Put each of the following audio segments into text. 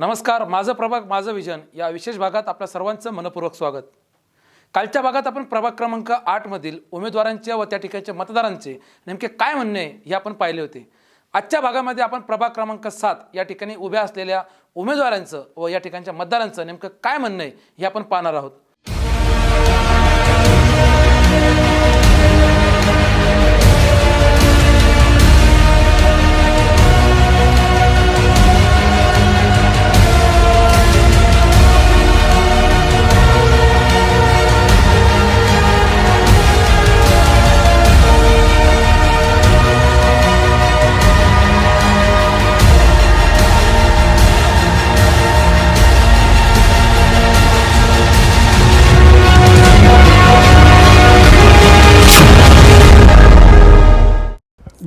नमस्कार, माझं प्रभाग माझं विजन या विशेष भागात आपल्या सर्वांचं मनपूर्वक स्वागत। कालच्या भागात आपण प्रभाग क्रमांक 8 मधील उमेदवारांचे व त्या ठिकाणच्या मतदारांचे नेमके काय म्हणणे हे आपण पाहिले होते। आजच्या भागामध्ये आपण प्रभाग क्रमांक 7 या ठिकाणी उभ्या असलेल्या उमेदवारांचं व या ठिकाणच्या मतदारांचं नेमकं काय म्हणणे हे आपण पाहणार आहोत।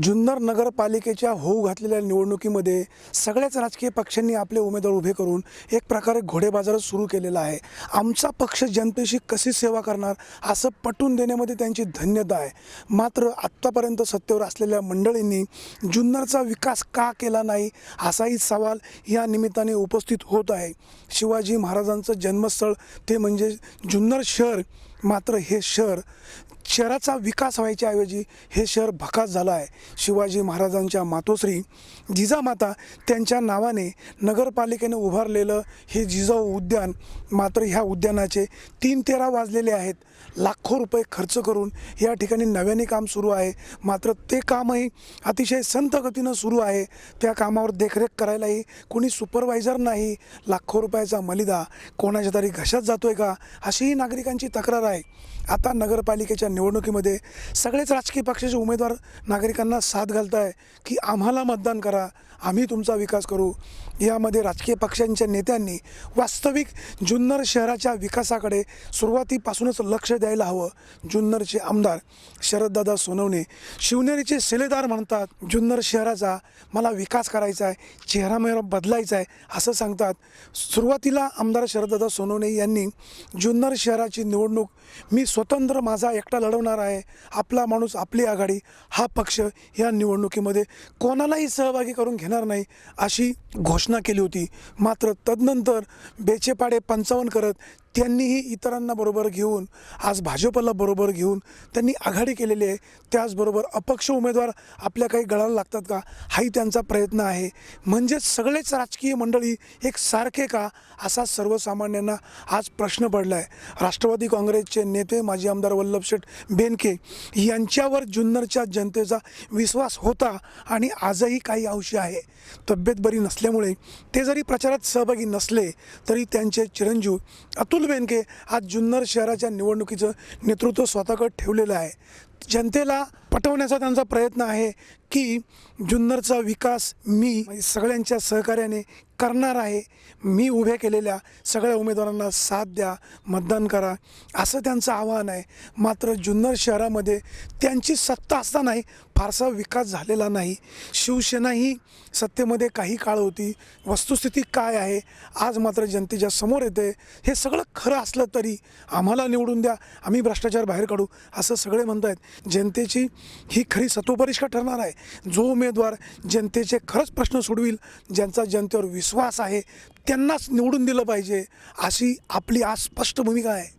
जुन्नर नगरपालिकेच्या होऊ घातलेल्या निवडणुकीमध्ये सगळ्याच राजकीय पक्षांनी आपले उमेदवार उभे करून एक प्रकारे घोडेबाजार सुरू केलेला आहे। आमचा पक्ष जनतेशी कशी सेवा करणार असं पटवून देण्यामध्ये त्यांची धन्यता आहे। मात्र आत्तापर्यंत सत्तेवर असलेल्या मंडळींनी जुन्नरचा विकास का केला नाही असाही सवाल या निमित्ताने उपस्थित होत आहे। शिवाजी महाराजांचं जन्मस्थळ ते म्हणजे जुन्नर शहर, मात्र हे शहराचा विकास व्हायच्याऐवजी हे शहर भकास झालं आहे। शिवाजी महाराजांच्या मातोश्री जिजामाता त्यांच्या नावाने नगरपालिकेने उभारलेलं हे जिजाऊ उद्यान, मात्र ह्या उद्यानाचे 3-13 वाजलेले आहेत। लाखो रुपये खर्च करून या ठिकाणी नव्याने काम सुरू आहे, मात्र ते कामही अतिशय संथ गतीनं सुरू आहे। त्या कामावर देखरेख करायलाही कोणी सुपरवायझर नाही। लाखो रुपयाचा मलिदा कोणाच्या तरी घशात जातोय का अशीही नागरिकांची तक्रार आहे। आता नगरपालिकेच्या निवडणुकीमध्ये सगळेच राजकीय पक्षाचे उमेदवार नागरिकांना साथ घालत आहे की आम्हाला मतदान करा, आम्ही तुमचा विकास करू। यामध्ये राजकीय पक्षांच्या नेत्यांनी वास्तविक जुन्नर शहराच्या विकासाकडे सुरुवातीपासूनच लक्ष द्यायला हवं। जुन्नरचे आमदार शरददादा सोनवणे शिवनेरीचे शिलेदार म्हणतात, जुन्नर शहराचा मला विकास करायचा आहे, चेहरा बदलायचा आहे असं सांगतात। सुरुवातीला आमदार शरददादा सोनवणे यांनी जुन्नर शहराची निवडणूक मी स्वतंत्र माझा एकटा लढवणार आहे, आपला माणूस आपली आघाडी, हा पक्ष या निवडणुकीमध्ये कोणालाही सहभागी करून घेणार नाही अशी घोषणा केली होती। मात्र तदनंतर बेचेपाडे 55 करत त्यांनीही इतरांना बरोबर घेऊन आज भाजपला बरोबर घेऊन त्यांनी आघाडी केलेली आहे। त्याचबरोबर अपक्ष उमेदवार आपल्या काही गळाला लागतात का हाही त्यांचा प्रयत्न आहे। म्हणजेच सगळेच राजकीय मंडळी एक सारखे का असा सर्वसामान्यांना आज प्रश्न पडला आहे। राष्ट्रवादी काँग्रेसचे नेते माजी आमदार वल्लभशेठ बेनके यांच्यावर जुन्नरच्या जनतेचा विश्वास होता आणि आजही काही अंशी आहे। तब्येत बरी नसल्यामुळे ते जरी प्रचारात सहभागी नसले तरी त्यांचे चिरंजीव अतुल बेनके आज जुन्नर शहराच्या निवडणुकीचं नेतृत्व स्वतःकडे ठेवलेलं आहे। जनतेला पटवण्याचा त्यांचा प्रयत्न आहे की जुन्नरचा विकास मी सगळ्यांच्या सहकार्याने करणार आहे, मी उभे केलेल्या सगळ्या उमेदवारांना साथ द्या, मतदान करा असं त्यांचं आव्हान आहे। मात्र जुन्नर शहरामध्ये त्यांची सत्ता असतानाही फारसा विकास झालेला नाही। शिवसेनाही सत्तेमध्ये काही काळ होती, वस्तुस्थिती काय आहे आज मात्र जनतेच्या समोर येते। हे सगळं खरं असलं तरी आम्हाला निवडून द्या, आम्ही भ्रष्टाचार बाहेर काढू असं सगळे म्हणत आहेत। जनतेची ही खरी सत्वपरीक्षा ठरणार आहे। जो उमेदवार जनतेचे खरंच प्रश्न सोडविल, ज्यांचा जनतेवर विश्वास आहे त्यांनाच निवडून दिलं पाहिजे अशी आपली आज स्पष्ट भूमिका आहे।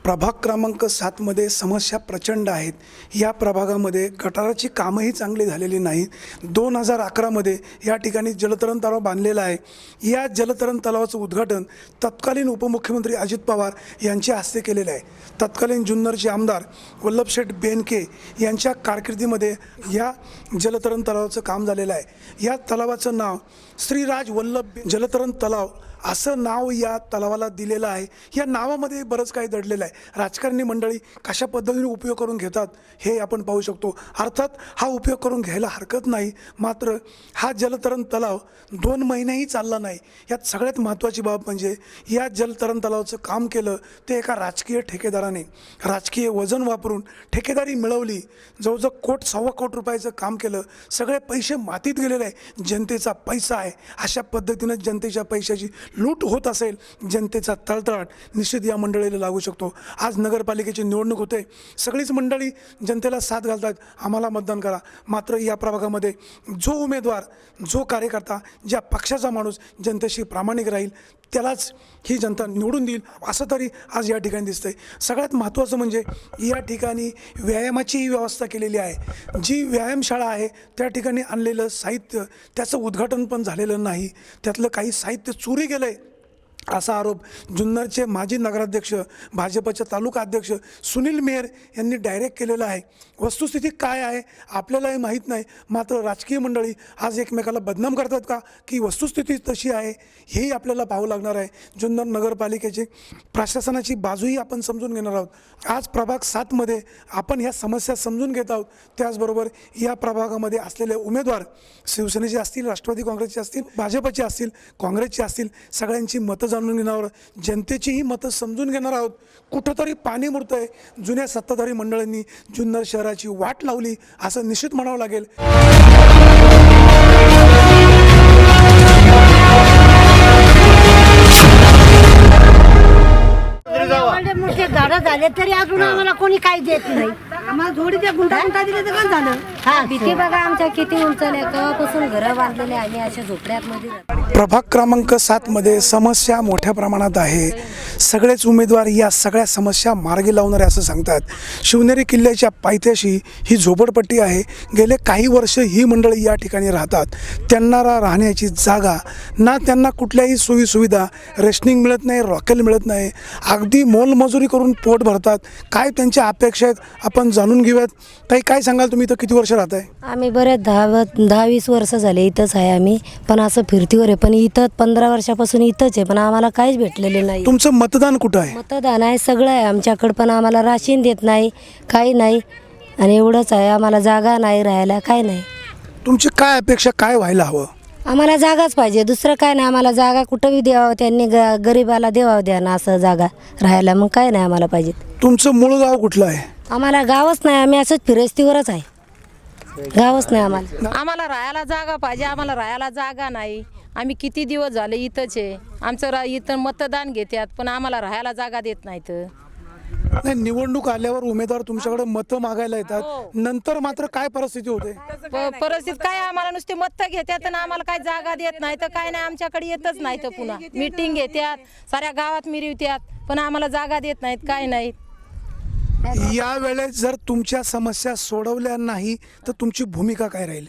प्रभाग क्रमांक 7 मध्ये समस्या प्रचंड आहेत। या प्रभागामध्ये गटाराची कामंही चांगली झालेली नाहीत। 2011 मध्ये या ठिकाणी जलतरण तलाव बांधलेला आहे। या जलतरण तलावाचं उद्घाटन तत्कालीन उपमुख्यमंत्री अजित पवार यांच्या हस्ते केलेलं आहे। तत्कालीन जुन्नरचे आमदार वल्लभशेठ बेनके यांच्या कारकिर्दीमध्ये या जलतरण तलावाचं काम झालेलं आहे। या तलावाचं नाव श्रीराज वल्लभ जलतरण तलाव असं नाव या तलावाला दिलेलं आहे. या नावामध्ये बरंच काही दडलेलं आहे. राजकारणी मंडळी कशा पद्धतीने उपयोग करून घेतात हे आपण पाहू शकतो. अर्थात हा उपयोग करून घ्यायला हरकत नाही, मात्र हा जलतरण तलाव 2 महिनेही चालला नाही. यात सगळ्यात महत्त्वाची बाब म्हणजे या जलतरण तलावाचं काम केलं ते एका राजकीय ठेकेदाराने. राजकीय वजन वापरून ठेकेदारी मिळवली, जवळजवळ 1.25 कोटी रुपयाचं काम केलं. सगळे पैसे मातीत गेलेले आहे. जनतेचा पैसा आहे, अशा पद्धतीनं जनतेच्या पैशाची लूट होत असेल, जनतेचा तळतळाट निश्चित या मंडळीला लागू शकतो. आज नगरपालिकेची निवडणूक होते, सगळीच मंडळी जनतेला साथ घालतात, आम्हाला मतदान करा. मात्र या प्रभागामध्ये जो उमेदवार, जो कार्यकर्ता, ज्या पक्षाचा माणूस जनतेशी प्रामाणिक राहील त्यालाच ही जनता निवडून देईल असं तरी आज या ठिकाणी दिसतंय. सगळ्यात महत्त्वाचं म्हणजे या ठिकाणी व्यायामाचीही व्यवस्था केलेली आहे. जी व्यायामशाळा आहे त्या ठिकाणी आणलेलं साहित्य, त्याचं उद्घाटन पण झालेलं नाही. त्यातलं काही साहित्य चोरी गेलं आहे असा आरोप जुन्नरचे माजी नगराध्यक्ष, भाजपचे तालुका अध्यक्ष सुनील मेहर यांनी डायरेक्ट केलेला आहे. वस्तुस्थिती काय आहे आपल्यालाही माहीत नाही, मात्र राजकीय मंडळी आज एकमेकाला बदनाम करतात का की वस्तुस्थिती तशी आहे हेही आपल्याला पाहावं लागणार आहे. जुन्नर नगरपालिकेची प्रशासनाची बाजूही आपण समजून घेणार आहोत. आज प्रभाग 7मध्ये आपण ह्या समस्या समजून घेत आहोत. त्याचबरोबर या प्रभागामध्ये असलेले उमेदवार शिवसेनेचे असतील, राष्ट्रवादी काँग्रेसचे असतील, भाजपचे असतील, काँग्रेसचे असतील, सगळ्यांची मतं जाणून घेणार आहोत. जनतेचीही मतं समजून घेणार आहोत. कुठंतरी पाणी मुरतंय. जुन्या सत्ताधारी मंडळांनी जुन्नर शहराची वाट लावली असं निश्चित म्हणावं लागेल. एवढे मोठे झाडं झाले तरी अजून आम्हाला कोणी काही देत नाही. आम्हाला थोडी ते गुंठा दिले तर काय झालं. हा भीती बघा आमच्या किती उंचल्या, केव्हापासून घरं बांधलेले आम्ही अशा झोपड्यामध्ये राहतो. प्रभाग क्रमांक 7मध्ये समस्या मोठ्या प्रमाणात आहे. सगळेच उमेदवार या सगळ्या समस्या मार्गी लावणारे असं सांगतात. शिवनेरी किल्ल्याच्या पायथ्याशी ही झोपडपट्टी आहे. गेले काही वर्ष ही मंडळी या ठिकाणी राहतात. त्यांना राहण्याची जागा ना, त्यांना कुठल्याही सोयीसुविधा, रेशनिंग मिळत नाही, रॉकेल मिळत नाही. अगदी मोलमजुरी करून पोट भरतात. काय त्यांच्या अपेक्षा आहेत आपण जाणून घेऊयात. ताई, काय सांगाल, तुम्ही इथं किती वर्ष राहत आहे? आम्ही बरेच 10-20 वर्ष झाले इथंच आहे आम्ही, पण असं फिरतीवर आहे. पण इथं 15 वर्षापासून इथंच आहे, पण आम्हाला काहीच भेटलेले नाही. तुमचं मतदान कुठं आहे? मतदान आहे, सगळं आहे आमच्याकडं, पण आम्हाला राशीन देत नाही, काही नाही. आणि एवढंच आहे, आम्हाला जागा नाही राहायला, काय नाही. तुमची काय अपेक्षा, काय व्हायला हवं? आम्हाला जागाच पाहिजे, दुसरं काय नाही. आम्हाला जागा कुठं बी द्यावं, त्यांनी गरीबाला द्यावं द्या ना असं जागा राहायला, मग काय नाही आम्हाला पाहिजे. तुमचं मूळ गाव कुठलं आहे? आम्हाला गावच नाही, आम्ही असंच फिरस्तीवरच आहे, गावच नाही आम्हाला. आम्हाला राहायला जागा पाहिजे, आम्हाला राहायला जागा नाही. आम्ही किती दिवस झाले इथंच आहे. आमचं इथं मतदान घेतात, पण आम्हाला राहायला जागा देत नाहीत. नाही, निवडणूक आल्यावर उमेदवार तुमच्याकडे मतं मागायला येतात, नंतर मात्र काय परिस्थिती होते? परिस्थिती काय, आम्हाला नुसते मत घेतात आणि आम्हाला काय जागा देत नाही तर काय नाही, आमच्याकडे येतच नाही तर पुन्हा मीटिंग घेतात, साऱ्या गावात मिरवतात, पण आम्हाला जागा देत नाहीत, काय नाही. या वेळेस जर तुमच्या समस्या सोडवल्या नाही तर तुमची भूमिका काय राहील?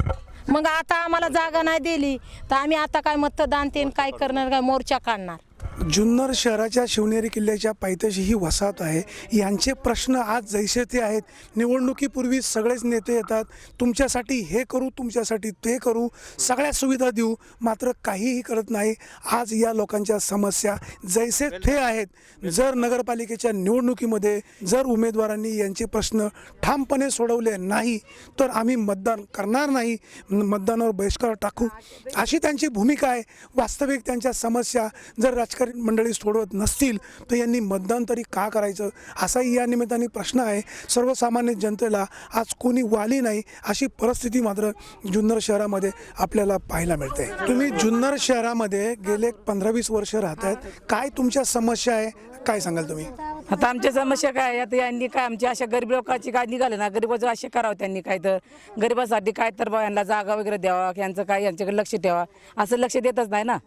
मग आता आम्हाला जागा नाही दिली तर आम्ही आता काय मतदान ते काय करणार, काय मोर्चा काढणार. जुन्नर शहराच्या शिवनेरी किल्ल्याच्या पायथ्याशी ही वसाहत आहे. यांचे प्रश्न आज जैसे ते आहेत. निवडणुकीपूर्वी सगळेच नेते येतात, तुमच्यासाठी हे करू, तुमच्यासाठी ते करू, सगळ्या सुविधा देऊ, मात्र काहीही करत नाही. आज या लोकांच्या समस्या जैसे ते आहेत. जर नगरपालिकेच्या निवडणुकीमध्ये जर उमेदवारांनी यांचे प्रश्न ठामपणे सोडवले नाही तर आम्ही मतदान करणार नाही, मतदानावर बहिष्कार टाकू, अशी त्यांची भूमिका आहे. वास्तविक त्यांच्या समस्या जर राजकारणी मंडळी सोडवत नसतील तर यांनी मतदान तरी का करायचं, असाही या निमित्ताने प्रश्न आहे. सर्वसामान्य जनतेला आज कोणी वाली नाही अशी परिस्थिती मात्र जुन्नर शहरामध्ये आपल्याला पाहायला मिळते. तुम्ही जुन्नर शहरामध्ये गेले 15-20 वर्ष राहत आहेत, काय तुमच्या समस्या आहे, काय सांगाल तुम्ही? आता आमच्या समस्या काय, आता यांनी काय आमच्या अशा गरीब लोकांची काय निघाले ना, गरीबाचं असे करावं त्यांनी, काय तर गरिबासाठी काय तर बा यांना जागा वगैरे द्यावा, यांचं काय यांच्याकडे लक्ष ठेवा, असं लक्ष देतच नाही ना.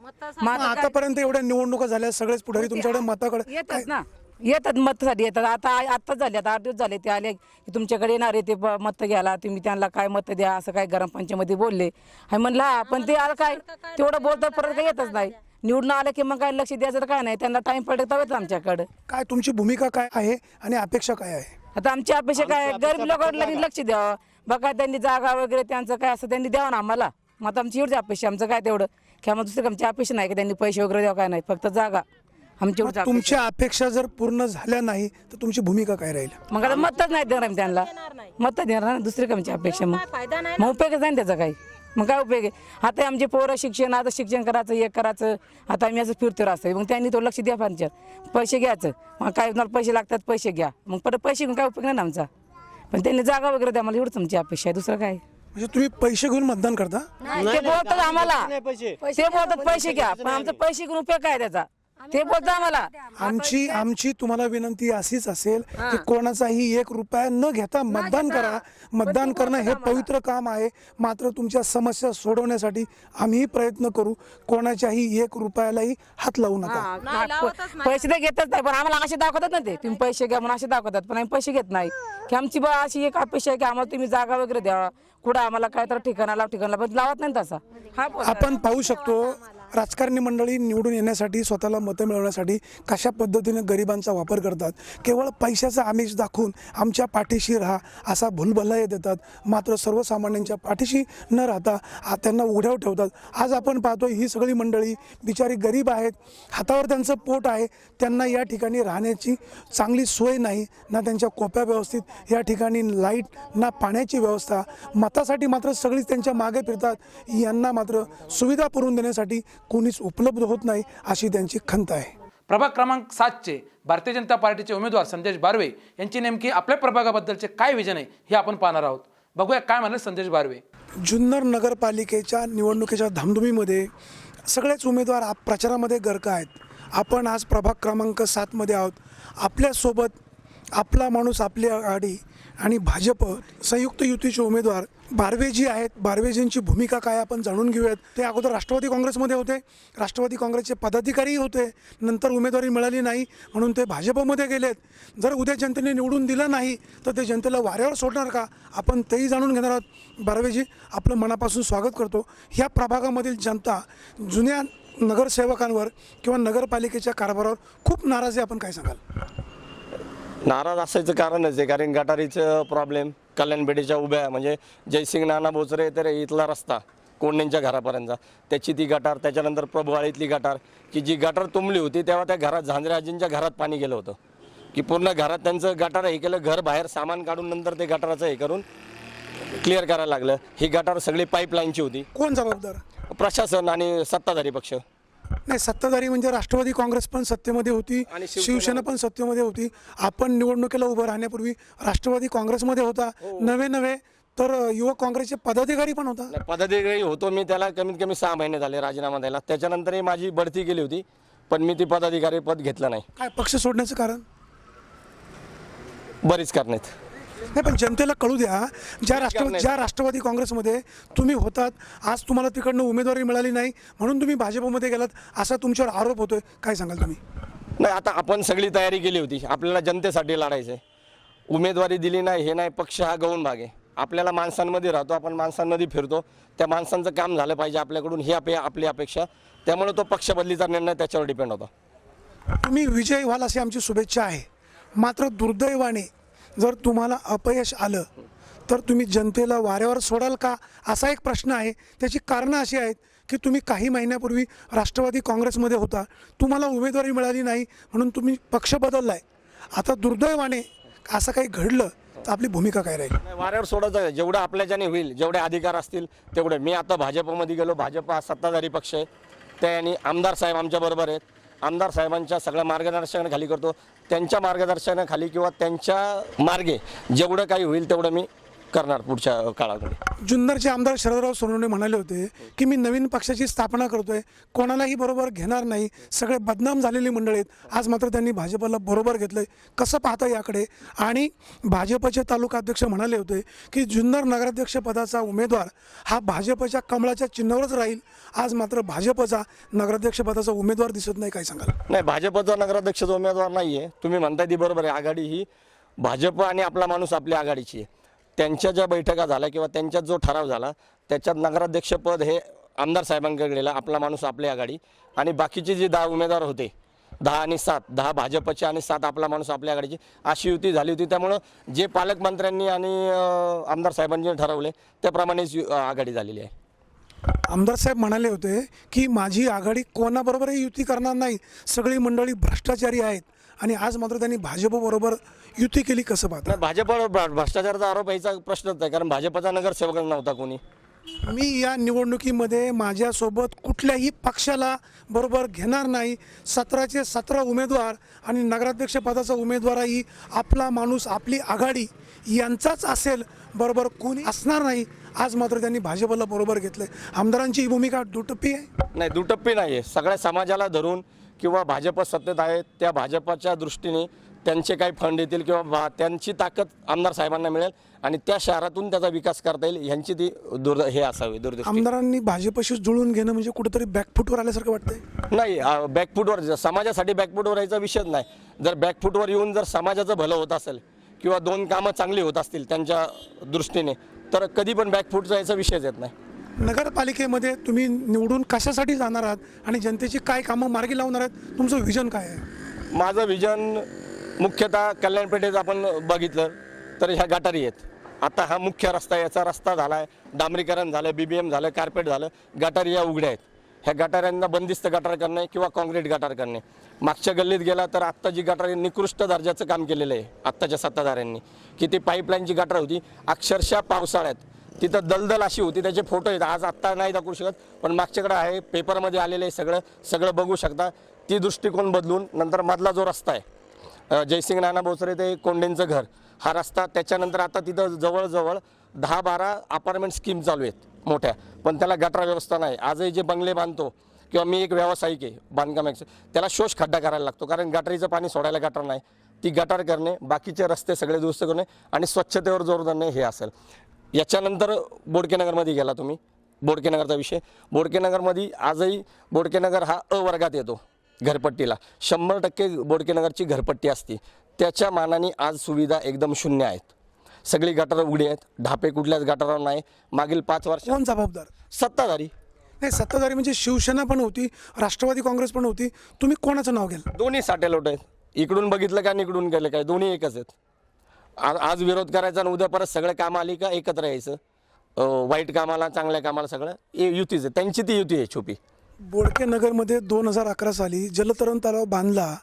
मग आतापर्यंत एवढ्या निवडणुका झाल्या, सगळेच पुढारी तुमच्याकडे मताकडे येतात ना, येतात मतासाठी येतात. आत्ताच झाले, आता 8 दिवस झाले ते आले की तुमच्याकडे येणार आहे ते मत घ्यायला, तुम्ही त्यांना काय मत द्या असं काय ग्रामपंचायतीमध्ये बोलले. आणि म्हणलं हा, पण ते आलं काय तेवढं बोलतात, परत काही येतच नाही. निवडून आलं की मग काय लक्ष द्यायचं तर काय नाही, त्यांना टाइम पडत येतं आमच्याकडं. काय तुमची भूमिका काय आहे आणि अपेक्षा काय आहे? आता आमची अपेक्षा काय, गरीब लोकांना लक्ष द्यावं, बघा त्यांनी जागा वगैरे त्यांचं काय असं त्यांनी द्यावं ना आम्हाला. मग आता आमची एवढी अपेक्षा, आमचं काय तेवढं की आम्हाला दुसरी आमची अपेक्षा नाही की त्यांनी पैसे वगैरे द्यावं, काय नाही, फक्त जागा आमची एवढीच अपेक्षा. तुमच्या अपेक्षा जर पूर्ण झाल्या नाही तर तुमची भूमिका काय राहील? मग आता मतच नाही देणार आम्ही त्यांना, मत देणार ना, दुसरी का आमची अपेक्षा मग उपयोगच नाही त्याचा काही. मग काय उपयोग आहे? आता आमचे पोरं शिक्षण, आता शिक्षण करायचं, एक करायचं, आता आम्ही असं फिरतो असतं. मग त्यांनी तो लक्ष द्या पंचायत, पैसे घ्यायचं, मग काय तुम्हाला पैसे लागतात, पैसे घ्या, मग परत पैसे घेऊन काय उपयोग नाही ना आमचा. पण त्यांनी जागा वगैरे द्या, मला एवढंच आमची अपेक्षा आहे, दुसरं काय. म्हणजे तुम्ही पैसे घेऊन मतदान करता? ते बोलतात आम्हाला, ते बोलतात पैसे घ्या, पण आमचं पैसे घेऊन उपयोग काय त्याचा, ते बोलतात आम्हाला. आमची तुम्हाला विनंती अशीच असेल की कोणाचाही 1 रुपया न घेता मतदान करा. मतदान करणं हे पवित्र काम आहे. मात्र तुमच्या समस्या सोडवण्यासाठी आम्ही प्रयत्न करू. कोणाच्याही 1 रुपयालाही हात लावू नका. पैसे तर घेतच नाही, पण आम्हाला असे दाखवतात ना ते, तुम्ही पैसे घ्या म्हणून असे दाखवतात, पण आम्ही पैसे घेत नाही. की आमची बा अशी एक अपेक्षा आहे की आम्हाला तुम्ही जागा वगैरे द्या, कुठं आम्हाला काय तर ठिकाणाला पण लावत नाही तसा. हा आपण पाहू शकतो राजकारणी मंडळी निवडून येण्यासाठी, स्वतःला मतं मिळवण्यासाठी कशा पद्धतीने गरिबांचा वापर करतात. केवळ पैशाचा आमिष दाखवून आमच्या पाठीशी राहा असा भुलभुलैया देतात. मात्र सर्वसामान्यांच्या पाठीशी न राहता त्यांना उघड्यावर ठेवतात. आज आपण पाहतो ही सगळी मंडळी बिचारी गरीब आहेत, हातावर त्यांचं पोट आहे, त्यांना या ठिकाणी राहण्याची चांगली सोय नाही, ना त्यांच्या कोप्या व्यवस्थित, या ठिकाणी लाईट ना पाण्याची व्यवस्था. मतासाठी मात्र सगळीच त्यांच्या मागे फिरतात. यांना मात्र सुविधा पुरवून देण्यासाठी कोणीच उपलब्ध होत नाही अशी त्यांची खंत आहे. प्रभाग क्रमांक 7चे भारतीय जनता पार्टीचे उमेदवार संदेश बारवे यांची नेमकी आपल्या प्रभागाबद्दलचे काय विजन आहे हे आपण पाहणार आहोत. बघूया काय म्हणाले संदेश बारवे. जुन्नर नगरपालिकेच्या निवडणुकीच्या धामधुमीमध्ये सगळेच उमेदवार प्रचारामध्ये गर्क आहेत. आपण आज प्रभाग क्रमांक 7मध्ये आहोत. आपल्यासोबत आपला माणूस आपली आघाडी आणि भाजप संयुक्त युतीचे उमेदवार बारवेजी आहेत. बारवेजींची भूमिका काय आपण जाणून घेऊयात. ते अगोदर राष्ट्रवादी काँग्रेसमध्ये होते, राष्ट्रवादी काँग्रेसचे पदाधिकारी होते, नंतर उमेदवारी मिळाली नाही म्हणून ते भाजपमध्ये गेलेत. जर उद्या जनतेने निवडून दिलं नाही तर ते जनतेला वाऱ्यावर सोडणार का, आपण तेही जाणून घेणार आहोत. बारवेजी, आपलं मनापासून स्वागत करतो. ह्या प्रभागामधील जनता जुन्या नगरसेवकांवर किंवा नगरपालिकेच्या कारभारावर खूप नाराज आहे, आपण काय सांगाल? नाराज असायचं कारणच आहे, कारण गटारीचं प्रॉब्लेम कल्याणपेठेच्या उभ्या म्हणजे जयसिंग नाना बोचरे तर इथला रस्ता कोंडेंच्या घरापर्यंतचा, त्याची ती गटार, त्याच्यानंतर प्रभुवाळीतली गटार, की जी गटार तुंबली होती तेव्हा त्या घरात झांजरेआजींच्या घरात पाणी गेलं होतं, की पूर्ण घरात त्यांचं गटार हे केलं, घर बाहेर सामान काढून नंतर ते गटाराचं हे करून क्लिअर करायला लागलं. ही गटार सगळी पाईपलाईनची होती. कोण जबाबदार? प्रशासन आणि सत्ताधारी पक्ष. नाही, सत्ताधारी म्हणजे राष्ट्रवादी काँग्रेस पण सत्तेमध्ये होती आणि शिवसेना पण सत्तेमध्ये होती. आपण निवडणुकीला उभं राहण्यापूर्वी राष्ट्रवादी काँग्रेसमध्ये होता, नवे तर युवक काँग्रेसचे पदाधिकारी पण होता. पदाधिकारी होतो मी, त्याला कमीत कमी 6 महिने झाले राजीनामा द्यायला. त्याच्यानंतरही माझी बढती गेली होती, पण मी ती पदाधिकारी पद घेतलं नाही. काय पक्ष सोडण्याचं कारण? बरीच कारण आहेत. नाही, पण जनतेला कळू द्या, ज्या राष्ट्रवादी काँग्रेसमध्ये तुम्ही होतात, आज तुम्हाला तिकडनं उमेदवारी मिळाली नाही म्हणून तुम्ही भाजपमध्ये गेलात असा तुमच्यावर आरोप होतोय, काय सांगाल तुम्ही? नाही, आता आपण सगळी तयारी केली होती, आपल्याला जनतेसाठी लढायचं आहे. उमेदवारी दिली नाही हे नाही, पक्ष हा गौण भाग आहे. आपल्याला माणसांमध्ये राहतो, आपण माणसांमध्ये फिरतो, त्या माणसांचं काम झालं पाहिजे आपल्याकडून, ही आपली अपेक्षा. त्यामुळे तो पक्ष बदलीचा निर्णय त्याच्यावर डिपेंड होता. तुम्ही विजयी व्हाल अशी आमची शुभेच्छा आहे. मात्र दुर्दैवाने जर तुम्हाला अपयश आलं तर तुम्ही जनतेला वाऱ्यावर सोडाल का, असा एक प्रश्न आहे. त्याची कारणं अशी आहेत की तुम्ही काही महिन्यापूर्वी राष्ट्रवादी काँग्रेसमध्ये होता, तुम्हाला उमेदवारी मिळाली नाही म्हणून तुम्ही पक्ष बदलला आहे. आता दुर्दैवाने असं काही घडलं तर आपली भूमिका काय राहील? वाऱ्यावर सोडायचं, जेवढं आपल्याच्याने होईल, जेवढे अधिकार असतील तेवढे. मी आता भाजपमध्ये गेलो, भाजप हा सत्ताधारी पक्ष आहे, त्याने आमदार साहेब आमच्याबरोबर आहेत. आमदार साहेबांच्या सगळ्या मार्गदर्शनाखाली करतो, त्यांच्या मार्गदर्शनाखाली किंवा त्यांच्या मार्गे जेवढं काही होईल तेवढं मी करणार पुढच्या काळामध्ये. जुन्नरचे आमदार शरदराव सोनवणे म्हणाले होते की मी नवीन पक्षाची स्थापना करतोय, कोणालाही बरोबर घेणार नाही, सगळे बदनाम झालेली मंडळी आहेत. आज मात्र त्यांनी भाजपला बरोबर घेतलंय. कसं पाहता याकडे? आणि भाजपचे तालुका अध्यक्ष म्हणाले होते की जुन्नर नगराध्यक्ष पदाचा उमेदवार हा भाजपच्या कमळाच्या चिन्हावरच राहील. आज मात्र भाजपचा नगराध्यक्ष पदाचा उमेदवार दिसत नाही, काय सांगाल? नाही, भाजपचा नगराध्यक्षाचा उमेदवार नाही आहे, तुम्ही म्हणताय ती बरोबर आहे. आघाडी ही भाजप आणि आपला माणूस आपल्या आघाडीची आहे. त्यांच्या ज्या बैठका झाल्या किंवा त्यांच्यात जो ठराव झाला त्याच्यात नगराध्यक्षपद हे आमदार साहेबांकडे गेलं, आपला माणूस आपली आघाडी. आणि बाकीचे जे 10 उमेदवार होते, 10 आणि 7, 10 भाजपचे आणि 7 आपला माणूस आपल्या आघाडीची, अशी युती झाली होती. त्यामुळं जे पालकमंत्र्यांनी आणि आमदार साहेबांनी ठरवले त्याप्रमाणेच आघाडी झालेली आहे. आमदार साहेब म्हणाले होते की माझी आघाडी कोणाबरोबरही युती करणार नाही, सगळी मंडळी भ्रष्टाचारी आहेत, आणि आज मात्र त्यांनी भाजपबरोबर युती केली. कसं पाहता? भाजपवर भ्रष्टाचाराचा आरोप यायचा प्रश्नच नाही, कारण भाजपचा नगरसेवक नव्हता कोणी. मी या निवडणुकीमध्ये माझ्यासोबत कुठल्याही पक्षाला बरोबर घेणार नाही. 17चे 17 उमेदवार आणि नगराध्यक्ष पदाचा उमेदवारही आपला माणूस, आपली आघाडी यांचाच असेल, बरोबर कोणी असणार नाही. आज मात्र त्यांनी भाजपला बरोबर घेतलं. आमदारांची ही भूमिका दुटप्पी आहे? नाही, दुटप्पी नाही आहे. सगळ्या समाजाला धरून किंवा भाजप सत्तेत आहे त्या भाजपच्या दृष्टीने त्यांचे काही फंड येतील किंवा त्यांची ताकद आमदार साहेबांना मिळेल आणि त्या शहरातून त्याचा विकास करता येईल, यांची ती हे असावी दूरदृष्टी. आमदारांनी भाजपशी जुळून घेणं म्हणजे कुठेतरी बॅकफुटवर आल्यासारखं वाटतंय. नाही, बॅकफुटवर समाजासाठी बॅकफुटवर यायचा विषयच नाही. जर बॅकफुटवर येऊन जर समाजाचं भलं होत असेल किंवा 2 कामं चांगली होत असतील त्यांच्या दृष्टीने, तर कधी पण बॅकफुटचा याचा विषयच येत नाही. नगरपालिकेमध्ये तुम्ही निवडून कशासाठी जाणार आहात आणि जनतेची काय कामं मार्गी लावणार आहेत? तुमचं विजन काय आहे? माझं विजन मुख्यतः कल्याण पेठेत आपण बघितलं तर ह्या गटारी आहेत. आता हा मुख्य रस्ता, याचा रस्ता झाला आहे, डांबरीकरण झालं, BBM झालं, कार्पेट झालं, गटारी या उघड्या आहेत. ह्या गटाऱ्यांना बंदिस्त गटार करणे किंवा काँक्रीट गटार करणे. मागच्या गल्लीत गेला तर आत्ता जी गटारी निकृष्ट दर्जाचं काम केलेलं आहे आत्ताच्या सत्ताधाऱ्यांनी, की ती पाईपलाईनची गटार होती, अक्षरशः पावसाळ्यात तिथं दलदल अशी होती. त्याचे फोटो आहेत, आज आत्ता नाही दाखवू शकत, पण मागच्याकडे आहे, पेपरमध्ये आलेलं आहे, सगळं बघू शकता. ती दृष्टिकोन बदलून नंतर मधला जो रस्ता आहे जयसिंग नाना भोसरे ते कोंडेंचं घर, हा रस्ता, त्याच्यानंतर आता तिथं जवळजवळ 10-12 अपार्टमेंट स्कीम चालू आहेत मोठ्या, पण त्याला गटार व्यवस्था नाही. आजही जे बंगले बांधतो किंवा मी एक व्यावसायिक आहे बांधकाम, त्याला शोष खड्डा करायला लागतो, कारण गटारीचं पाणी सोडायला गटार नाही. ती गटार करणे, बाकीचे रस्ते सगळे दुरुस्त करणे आणि स्वच्छतेवर जोर देणे हे असेल. याच्यानंतर बोडकेनगरमध्ये गेला तुम्ही, बोडकेनगरचा विषय. बोडकेनगरमध्ये आजही बोडकेनगर हा अ वर्गात येतो घरपट्टीला. 100% बोडकेनगरची घरपट्टी असते, त्याच्या मानाने आज सुविधा एकदम शून्य आहेत. सगळी गटारं उघडी आहेत, ढापे कुठल्याच गटारावर नाही. मागील 5 वर्ष कोण जबाबदार? सत्ताधारी. नाही, सत्ताधारी म्हणजे शिवसेना पण होती, राष्ट्रवादी काँग्रेस पण होती, तुम्ही कोणाचं नाव घ्याल? दोन्ही साटेलोट आहेत. इकडून बघितलं का आणि इकडून गेलं काय, दोन्ही एकच आहेत. आज विरोध करायचा आणि उद्या परत सगळं काम आली का एकत्र यायचं. वाईट कामाला चांगल्या कामाला सगळं युतीच आहे, त्यांची ती युती आहे छुपी. बोडकेनगरमध्ये 2011 साली जलतरण तलाव बांधला.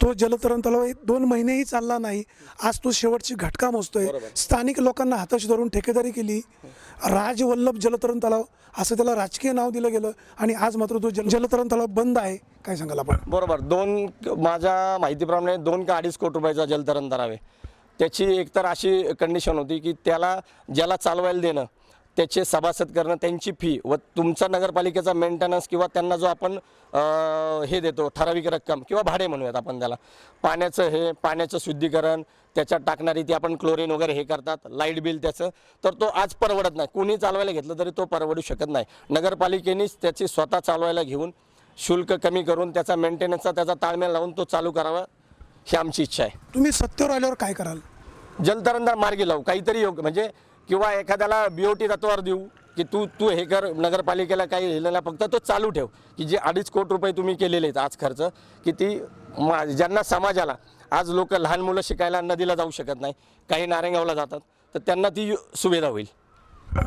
तो जलतरण तलाव 2 महिनेही चालला नाही. आज तो शेवटची घटका मोजतोय. स्थानिक लोकांना हाताशी धरून ठेकेदारी केली. राजवल्लभ जलतरण तलाव असं त्याला राजकीय नाव दिलं गेलं आणि आज मात्र तो जलतरण तलाव बंद आहे. काय सांगाल आपण? बरोबर, माझ्या माहितीप्रमाणे 2 का 2.5 कोटी रुपयाचा जलतरण तलाव आहे. त्याची एकतर अशी कंडिशन होती की ज्याला चालवायला देणं, त्याचे सभासद करणं, त्यांची फी व तुमचा नगरपालिकेचा मेंटेनन्स किंवा त्यांना जो आपण हे देतो ठराविक रक्कम किंवा भाडे म्हणूयात आपण त्याला, पाण्याचं शुद्धीकरण, त्याच्यात टाकणारी ती आपण क्लोरीन वगैरे हे करतात, लाईट बिल त्याचं, तर तो आज परवडत नाही. कोणी चालवायला घेतलं तरी तो परवडू शकत नाही. नगरपालिकेनेच त्याची स्वतः चालवायला घेऊन शुल्क कमी करून त्याचा मेंटेनन्सचा त्याचा ताळमेळ लावून तो चालू करावा, ही आमची इच्छा आहे. तुम्ही सत्तेवर आल्यावर काय कराल? जलतरणदार मार्गी लावू काहीतरी योग्य, म्हणजे किंवा एखाद्याला BOT तत्वावर देऊ की तू हे कर, नगरपालिकेला काही लिहिलेला फक्त तो चालू ठेव, की जे 2.5 कोटी रुपये तुम्ही केलेले आहेत आज खर्च, की ती ज्यांना समाजाला आज लोक लहान मुलं शिकायला नदीला जाऊ शकत नाही, काही नारेगावला जातात, तर त्यांना ती सुविधा होईल.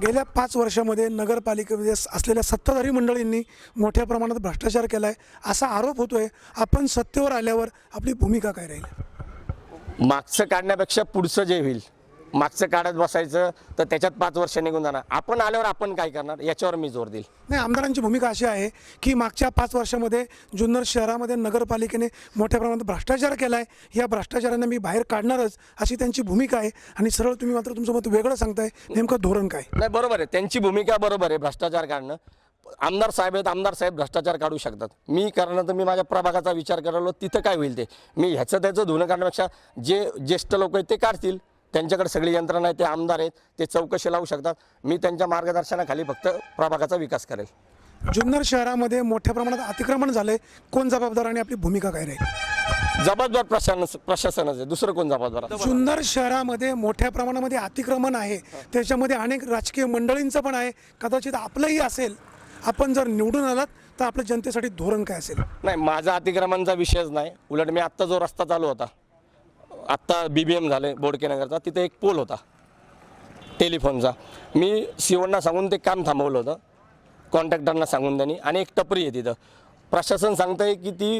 गेल्या 5 वर्षामध्ये नगरपालिकेमध्ये असलेल्या सत्ताधारी मंडळींनी मोठ्या प्रमाणात भ्रष्टाचार केला आहे असा आरोप होतोय. आपण सत्तेवर आल्यावर आपली भूमिका काय राहील? मागचं काढण्यापेक्षा पुढचं जे होईल, मागचं काढत बसायचं तर त्याच्यात 5 वर्ष निघून जाणार. आपण आल्यावर आपण काय करणार याच्यावर मी जोर देईल. नाही, आमदारांची भूमिका अशी आहे की मागच्या 5 वर्षामध्ये जुन्नर शहरामध्ये नगरपालिकेने मोठ्या प्रमाणात भ्रष्टाचार केला आहे, या भ्रष्टाचारांना मी बाहेर काढणारच अशी त्यांची भूमिका आहे. आणि सरळ तुम्ही मात्र तुमचं मत वेगळं सांगताय, नेमकं धोरण काय? नाही, बरोबर आहे, त्यांची भूमिका बरोबर आहे भ्रष्टाचार काढणं. आमदार साहेब आहेत, आमदार साहेब भ्रष्टाचार काढू शकतात. मी कारण तर मी माझ्या प्रभागाचा विचार करायला तिथं काय होईल ते मी ह्याचं त्याचं धुणं काढण्यापेक्षा जे ज्येष्ठ लोक आहेत ते काढतील, त्यांच्याकडे सगळी यंत्रणा आहे, ते आमदार आहेत, ते चौकशी लावू शकतात. मी त्यांच्या मार्गदर्शनाखाली फक्त प्रभागाचा विकास करेल. जुन्नर शहरामध्ये मोठ्या प्रमाणात अतिक्रमण झालंय, कोण जबाबदार आणि आपली भूमिका काय राहील? जबाबदार प्रशासनच आहे, दुसरं कोण जबाबदार? जुन्नर शहरामध्ये मोठ्या प्रमाणामध्ये अतिक्रमण आहे, त्याच्यामध्ये अनेक राजकीय मंडळींचं पण आहे, कदाचित आपलंही असेल. आपण जर निवडून आलात तर आपल्या जनतेसाठी धोरण काय असेल? नाही, माझा अतिक्रमणचा विषयच नाही. उलट मी आत्ता जो रस्ता चालू होता, आत्ता BBM झाले बोडकेनगरचा, तिथे एक पोल होता टेलिफोनचा, मी सीओना सांगून ते काम थांबवलं होतं. कॉन्ट्रॅक्टरना सांगून त्यांनी, आणि एक टपरी आहे तिथं. प्रशासन सांगतं आहे की ती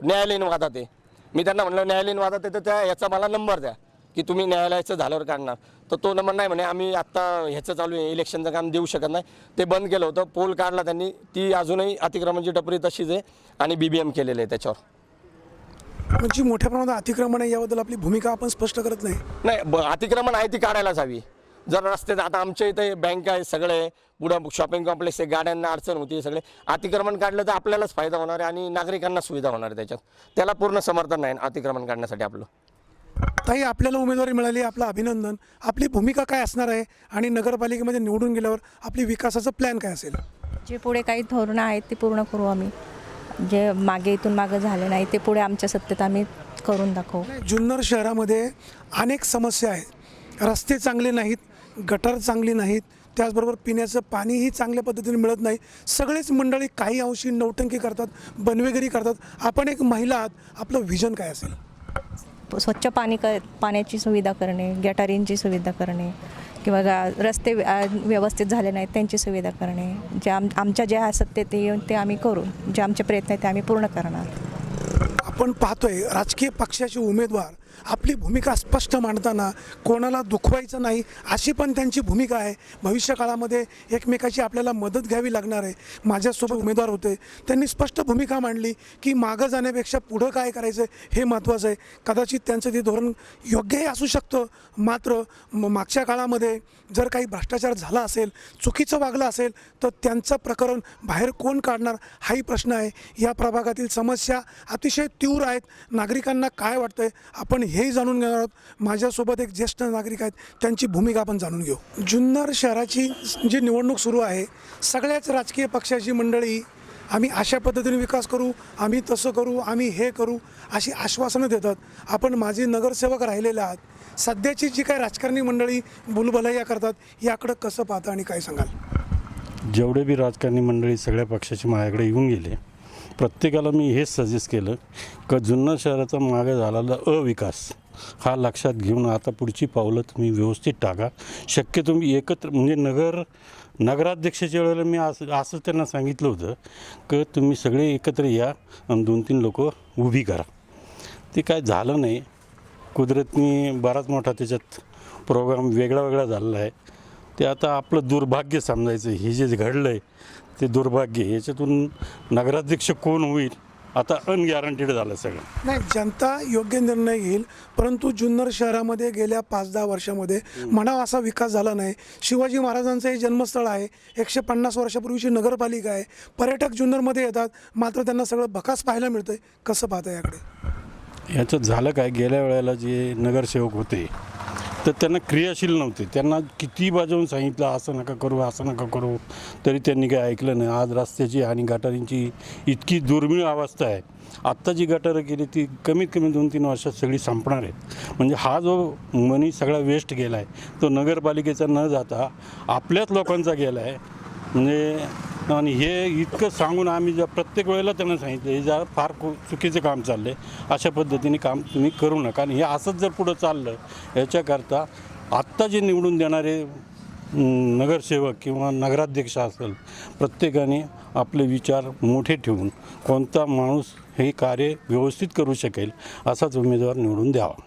न्यायालयीन वादात आहे. मी त्यांना म्हणलं न्यायालयीन वादात आहे तर त्या याचा मला नंबर द्या की तुम्ही न्यायालयाचं झाल्यावर काढणार. तर तो नंबर नाही म्हणे, आम्ही आत्ता ह्याचं चालू आहे इलेक्शनचं काम, देऊ शकत नाही. ते बंद केलं होतं, पोल काढला त्यांनी. ती अजूनही अतिक्रमणची टपरी तशीच आहे आणि BBM केलेलं आहे त्याच्यावर. म्हणजे मोठ्या प्रमाणात अतिक्रमण आहे याबद्दल आपली भूमिका आपण स्पष्ट करत नाही. अतिक्रमण आहे ती काढायलाच हवी. जर रस्त्यात आता आमच्या इथे बँक आहे, सगळे पुढं शॉपिंग कॉम्प्लेक्स आहे, गाड्यांना अडचण होती, सगळे अतिक्रमण काढलं तर आपल्यालाच फायदा होणार आहे आणि नागरिकांना सुविधा होणार आहे त्याच्यात. त्याला पूर्ण समर्थन नाही अतिक्रमण काढण्यासाठी आपलं. ताई, आपल्याला उमेदवारी मिळाली, आपलं अभिनंदन. आपली भूमिका काय असणार आहे आणि नगरपालिकेमध्ये निवडून गेल्यावर आपली विकासाचं प्लॅन काय असेल? जे पुढे काही धोरणं आहेत ते पूर्ण करू आम्ही. जे मागे इथून मागं झाले नाही ते पुढे आमच्या सत्तेत आम्ही करून दाखवू. जुन्नर शहरामध्ये अनेक समस्या आहेत. रस्ते चांगले नाहीत, गटर चांगली नाहीत, त्याचबरोबर पिण्याचं पाणीही चांगल्या पद्धतीने मिळत नाही. सगळेच मंडळी काही अंशी नौटंकी करतात, बनवेगिरी करतात. आपण एक महिला आहात, आपलं व्हिजन काय असेल? स्वच्छ पाण्याची सुविधा करणे, गटारींची सुविधा करणे किंवा रस्ते व्यवस्थित झाले नाहीत त्यांची सुविधा करणे. जे आमच्या ज्या सत्तेत येऊन ते आम्ही करू. जे आमचे प्रयत्न आहेत ते आम्ही पूर्ण करणार. आपण पाहतोय राजकीय पक्षाचे उमेदवार आपली भूमिका स्पष्ट मांडताना कोणाला दुखवायचं नाही अशी पण त्यांची भूमिका आहे. भविष्य काळामध्ये एकमेकाची आपल्याला मदत घ्यावी लागणार आहे. माझ्यासोबत उमेदवार होते, त्यांनी स्पष्ट भूमिका मांडली की मागं जाण्यापेक्षा पुढं काय करायचं हे महत्त्वाचं आहे. कदाचित त्यांचं ते धोरण योग्यही असू शकतं, मात्र मागच्या काळामध्ये जर काही भ्रष्टाचार झाला असेल, चुकीचं वागलं असेल तर त्यांचं प्रकरण बाहेर कोण काढणार हाही प्रश्न आहे. या प्रभागातील समस्या अतिशय तीव्र आहेत. नागरिकांना काय वाटतंय आपण हेही जाणून घेणार आहोत. माझ्यासोबत एक ज्येष्ठ नागरिक आहेत, त्यांची भूमिका आपण जाणून घेऊ. जुन्नर शहराची जी निवडणूक सुरू आहे, सगळ्याच राजकीय पक्षाची मंडळी आम्ही अशा पद्धतीने विकास करू, आम्ही तसं करू, आम्ही हे करू अशी आश्वासनं देतात. आपण माजी नगरसेवक राहिलेले आहात. सध्याची जी काही राजकारणी मंडळी बुलबुलैया करतात याकडं कसं पाहता आणि काय सांगाल? जेवढे बी राजकारणी मंडळी सगळ्या पक्षाची माझ्याकडे येऊन गेले, प्रत्येकाला मी हेच सजेस्ट केलं का जुन्नर शहराचा मागे झालेला अविकास हा लक्षात घेऊन आता पुढची पावलं तुम्ही व्यवस्थित टाका. शक्य तुम्ही एकत्र म्हणजे नगराध्यक्षाच्या वेळेला मी असं त्यांना सांगितलं होतं की तुम्ही सगळे एकत्र या आणि 2-3 लोक उभी करा. ते काय झालं नाही. कुदरतनी बराच मोठा त्याच्यात प्रोग्राम वेगळा झालेला आहे. ते आता आपलं दुर्भाग्य समजायचं. हे जे घडलं आहे ते दुर्भाग्य. याच्यातून नगराध्यक्ष कोण होईल आता अनगॅरंटीड झालं सगळं. नाही, जनता योग्य निर्णय घेईल, परंतु जुन्नर शहरामध्ये गेल्या 5-10 वर्षामध्ये म्हणावा असा विकास झाला नाही. शिवाजी महाराजांचं हे जन्मस्थळ आहे, 150 वर्षापूर्वीची नगरपालिका आहे. पर्यटक जुन्नरमध्ये येतात, मात्र त्यांना सगळं बकास पाहायला मिळतंय. कसं पाहता याकडे? याच्यात झालं काय, गेल्या वेळेला जे नगरसेवक होते तर त्यांना क्रियाशील नव्हते. त्यांना किती बाजून सांगितलं असं नका करू, तरी त्यांनी काही ऐकलं नाही. आज रस्त्याची आणि गटारींची इतकी दुर्मिळ अवस्था आहे. आत्ता जी गटारं केली ती कमीत कमी 2-3 वर्षात सगळी संपणार आहेत. म्हणजे हा जो मनी सगळा वेस्ट गेला आहे तो नगरपालिकेचा न जाता आपल्याच लोकांचा गेला आहे. म्हणजे आणि हे इतकं सांगून आम्ही जर प्रत्येक वेळेला त्यांना सांगितलं हे जर फार चुकीचं काम चाललं आहे, अशा पद्धतीने काम तुम्ही करू नका. आणि हे असंच जर पुढं चाललं याच्याकरता आत्ता जे निवडून देणारे नगरसेवक किंवा नगराध्यक्ष असेल, प्रत्येकाने आपले विचार मोठे ठेवून कोणता माणूस हे कार्य व्यवस्थित करू शकेल असाच उमेदवार निवडून द्यावा.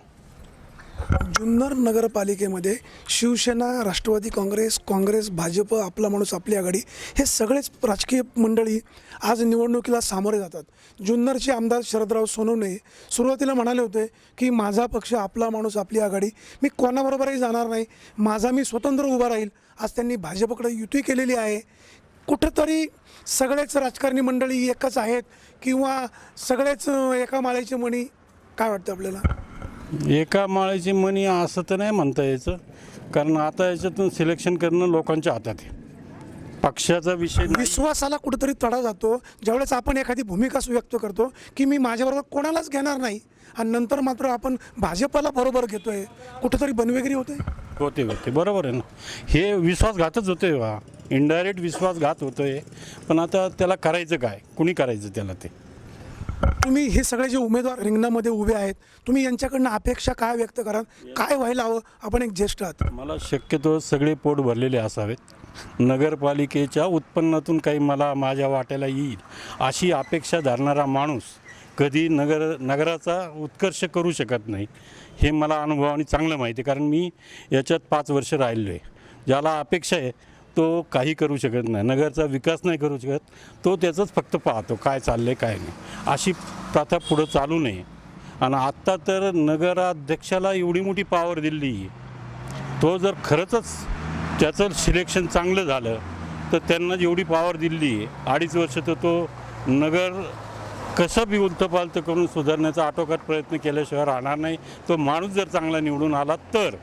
जुन्नर नगरपालिकेमध्ये शिवसेना, राष्ट्रवादी काँग्रेस, भाजप, आपला माणूस आपली आघाडी हे सगळेच राजकीय मंडळी आज निवडणुकीला सामोरे जातात. जुन्नरचे आमदार शरदराव सोनवणे सुरुवातीला म्हणाले होते की माझा पक्ष आपला माणूस आपली आघाडी, मी कोणाबरोबरही जाणार नाही, माझा मी स्वतंत्र उभा राहील. आज त्यांनी भाजपकडे युती केलेली आहे. कुठंतरी सगळेच राजकारणी मंडळी एकच आहेत किंवा सगळेच एका माळ्याची मणी? काय वाटतं आपल्याला? एका माळेची मनी असं तर नाही म्हणता यायचं, कारण आता याच्यातून सिलेक्शन करणं लोकांच्या हातात आहे. पक्षाचा विषय विश्वासाला कुठेतरी तडा जातो ज्यावेळेस आपण एखादी भूमिका व्यक्त करतो की मी माझ्याबरोबर कोणालाच घेणार नाही आणि नंतर मात्र आपण भाजपला बरोबर घेतोय. कुठेतरी बनवेगिरी होते. बरोबर आहे ना. हे विश्वासघातच होतोय बा, इनडायरेक्ट विश्वासघात होतोय. पण आता त्याला करायचं काय, कुणी करायचं त्याला? ते तुम्ही हे सगळे जे उमेदवार रिंगणामध्ये उभे आहेत, तुम्ही यांच्याकडनं अपेक्षा काय व्यक्त कराल? काय व्हायला हवं? आपण एक ज्येष्ठ आहात. मला शक्यतो सगळे पोट भरलेले असावेत. नगरपालिकेच्या उत्पन्नातून काही मला माझ्या वाट्याला येईल अशी अपेक्षा धरणारा माणूस कधी नगराचा उत्कर्ष करू शकत नाही. हे मला अनुभवाने चांगलं माहिती आहे, कारण मी याच्यात 5 वर्ष राहिलो आहे. ज्याला अपेक्षा आहे तो काही करू शकत नाही, नगरचा विकास नाही करू शकत, तो त्याचंच फक्त पाहतो काय चाललं आहे काय नाही. अशी प्रथा पुढं चालू नये. आणि आत्ता तर नगराध्यक्षाला एवढी मोठी पॉवर दिली, तो जर खरंच त्याचं सिलेक्शन चांगलं झालं तर त्यांना जेवढी पॉवर दिली 2.5 वर्ष तर तो नगर कसं बी उलथपालथं करून सुधारण्याचा आटोकाट प्रयत्न केल्याशिवाय राहणार नाही. तो माणूस जर चांगला निवडून आला तर.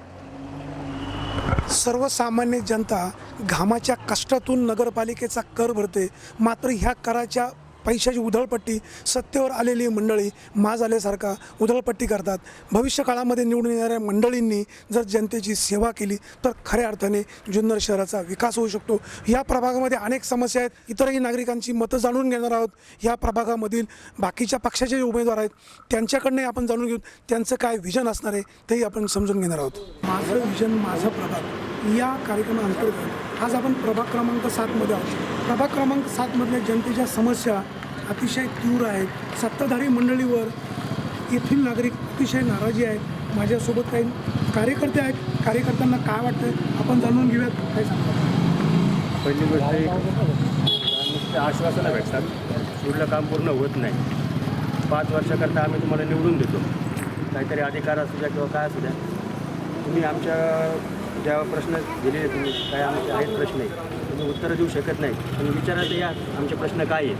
सर्वसामान्य जनता घामाच्या कष्टातून नगरपालिकेचा कर भरते, मात्र ह्या कराच्या पैशाची उधळपट्टी सत्तेवर आलेली मंडळी माज आल्यासारखा उधळपट्टी करतात. भविष्य काळामध्ये निवडून येणाऱ्या मंडळींनी जर जनतेची सेवा केली तर खऱ्या अर्थाने जुन्नर शहराचा विकास होऊ शकतो. या प्रभागामध्ये अनेक समस्या आहेत, इतरही नागरिकांची मतं जाणून घेणार आहोत. या प्रभागामधील बाकीच्या पक्षाचे जे उमेदवार आहेत त्यांच्याकडनं आपण जाणून घेऊ, त्यांचं काय विजन असणार आहे तेही आपण समजून घेणार आहोत. माझं विजन माझा प्रभाग या कार्यक्रमाअंतर्गत आज आपण प्रभाग क्रमांक 7मध्ये आहोत. प्रभाग क्रमांक 7मधल्या जनतेच्या समस्या अतिशय तीव्र आहेत. सत्ताधारी मंडळीवर येथील नागरिक अतिशय नाराजी आहेत. माझ्यासोबत काही कार्यकर्ते आहेत, कार्यकर्त्यांना काय वाटतं आपण जाणून घेऊयात. काय सांगतात? पहिली गोष्ट आश्वासनं भेटतात, पुढलं काम पूर्ण होत नाही. 5 वर्षाकरता आम्ही तुम्हाला निवडून देतो, काहीतरी अधिकार असू द्या किंवा काय असू द्या, तुम्ही आमच्या ज्या प्रश्न दिलेले तुम्ही काय आमचे आहेत प्रश्न तुम्ही उत्तरं देऊ शकत नाही. तुम्ही विचारायला या आमचे प्रश्न काय आहेत.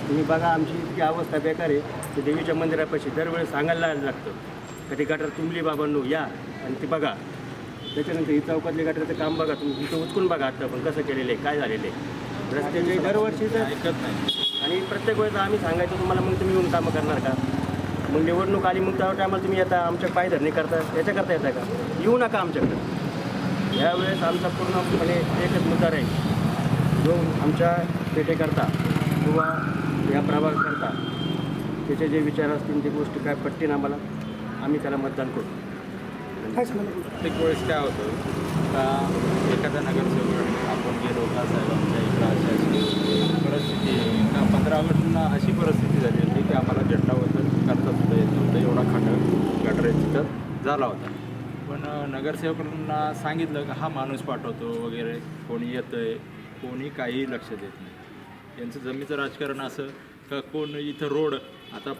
तुम्ही बघा आमची इतकी अवस्था बेकार आहे की देवीच्या मंदिरापाशी दरवेळेस सांगायला लागतं का ती गटर तुंबली बाबांनो या आणि ती बघा. त्याच्यानंतर ही चौकातली गटरचं काम बघा, तुम्ही इथं उचकून बघा आता पण कसं केलेलं आहे, काय झालेलं आहे. रस्त्याचे दरवर्षी तर ऐकत नाही आणि प्रत्येक वेळेस आम्ही सांगायचं तुम्हाला, मग तुम्ही येऊन कामं करणार का. मग निवडणूक आली मग त्या टायमाला तुम्ही येता आमच्या पायधरणी करता, याच्याकरता येता का. येऊ नका आमच्याकडं. यावेळेस आमचा पूर्णपणे एकच मुद्दा राहील, जो आमच्या पेठेकरता किंवा या प्रभागाकरता त्याचे जे विचार असतील ते गोष्टी काय पटतील आम्हाला, आम्ही त्याला मतदान करू. प्रत्येक वेळेस काय होतं का एखाद्या नगरसेवक आपण गेलो का साहेब आमच्या इकडं अशी परिस्थिती का 15 ऑगस्टला अशी परिस्थिती झाली होती की आम्हाला झेंडावरती करता सुद्धा येत नव्हतं, एवढा गटार तिथं झाला होता. पण नगरसेवकांना सांगितलं की हा माणूस पाठवतो वगैरे, कोणी येतं आहे, कोणी काही लक्ष देत नाही. यांचं जमिनीचं राजकारण असं का कोण इथं रोड, आता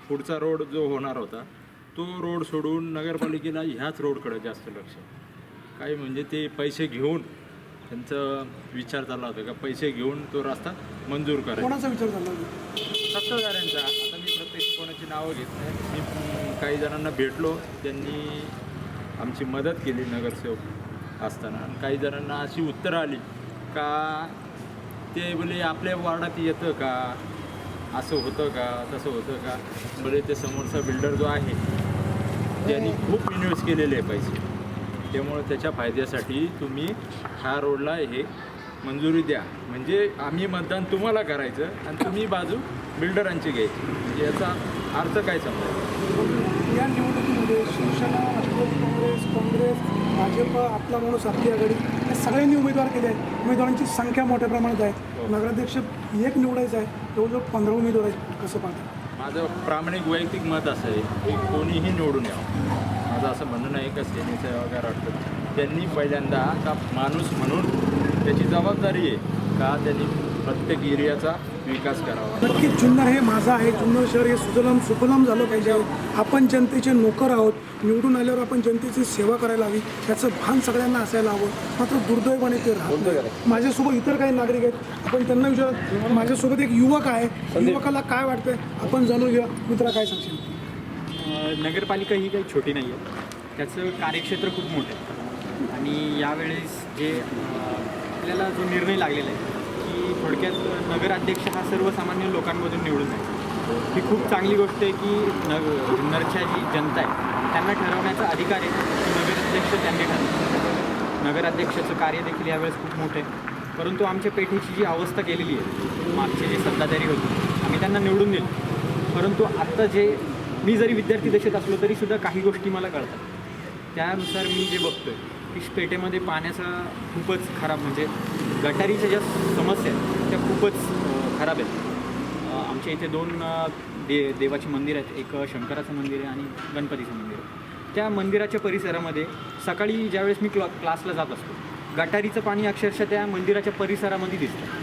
पुढचा रोड जो होणार होता तो रोड सोडून नगरपालिकेला ह्याच रोडकडे जास्त लक्ष. काही म्हणजे ते पैसे घेऊन त्यांचा विचार चालला होता का पैसे घेऊन तो रस्ता मंजूर करायचा. कोणाचा विचार झाला होता? सत्ताधाऱ्यांचा. आता मी प्रत्यक्ष कोणाची नावं घेत नाही, मी काही जणांना भेटलो, त्यांनी आमची मदत केली नगरसेवक असताना. आणि काही जणांना अशी उत्तरं आली का ते बोले आपल्या वार्डात येतं का, असं होतं का, तसं होतं का. बोले ते समोरचा बिल्डर जो आहे त्यांनी खूप इन्व्हेस्ट केलेले आहे पैसे, त्यामुळे त्याच्या फायद्यासाठी तुम्ही ह्या रोडला हे मंजुरी द्या, म्हणजे आम्ही मतदान तुम्हाला करायचं आणि तुम्ही बाजू बिल्डरांची घ्यायची. म्हणजे याचा अर्थ काय समजायचा. या निवडणुकीमध्ये शिवसेना, राष्ट्रवादी काँग्रेस, भाजप, आपला माणूस आपली आघाडी या सगळ्यांनी उमेदवार केले आहेत. उमेदवारांची संख्या मोठ्या प्रमाणात आहे. नगराध्यक्ष एक निवडायचं आहे, जवळजवळ 15 उमेदवार आहेत. कसं पाहता? माझं प्रामाणिक वैयक्तिक मत असं आहे की कोणीही निवडून यावं. माझं असं म्हणणं नाही का सेनेचं वगैरे वाटतं, त्यांनी पहिल्यांदा का माणूस म्हणून त्याची जबाबदारी आहे का त्यांनी प्रत्येक एरियाचा विकास करावा. नक्कीच जुन्नर हे माझं आहे. जुन्नर शहर हे सुजलाम सुफलाम झालं पाहिजे. आपण जनतेचे नोकर आहोत. निवडून आल्यावर आपण जनतेची सेवा करायला हवी, याचं भान सगळ्यांना असायला हवं. मात्र दुर्दैवाने ते राहत नाही. माझ्यासोबत इतर काही नागरिक आहेत, आपण त्यांना विचारत. माझ्यासोबत एक युवक आहे, युवकाला काय वाटतंय आपण जाणून घेऊया. मित्रा काय सांगशील? नगरपालिका ही काही छोटी नाही आहे, त्याचं कार्यक्षेत्र खूप मोठं आहे. आणि यावेळेस जे आपल्याला जो निर्णय लागलेला आहे की थोडक्यात नगराध्यक्ष हा सर्वसामान्य लोकांमधून निवडून आहे, ही खूप चांगली गोष्ट आहे की जुन्नरच्या जी जनता आहे त्यांना ठरवण्याचा अधिकार आहे की नगराध्यक्ष त्यांनी ठरवलं. नगराध्यक्षाचं कार्य देखील यावेळेस खूप मोठं आहे. परंतु आमच्या पेठेची जी अवस्था केलेली आहे, मागचे जे सत्ताधारी होते आम्ही त्यांना निवडून दिलं, परंतु आत्ता जे मी जरी विद्यार्थी दशेत असलो तरीसुद्धा काही गोष्टी मला कळतात. त्यानुसार मी जे बघतो आहे की पेठेमध्ये पाण्याचा खूपच खराब म्हणजे गटारीच्या ज्या समस्या आहेत त्या खूपच खराब आहेत. आमच्या इथे 2 देवाची मंदिर आहेत. एक शंकराचं मंदिर आहे आणि गणपतीचं मंदिर आहे. त्या मंदिराच्या परिसरामध्ये सकाळी ज्यावेळेस मी क्लासला जात असतो, गटारीचं पाणी अक्षरशः त्या मंदिराच्या परिसरामध्ये दिसतं.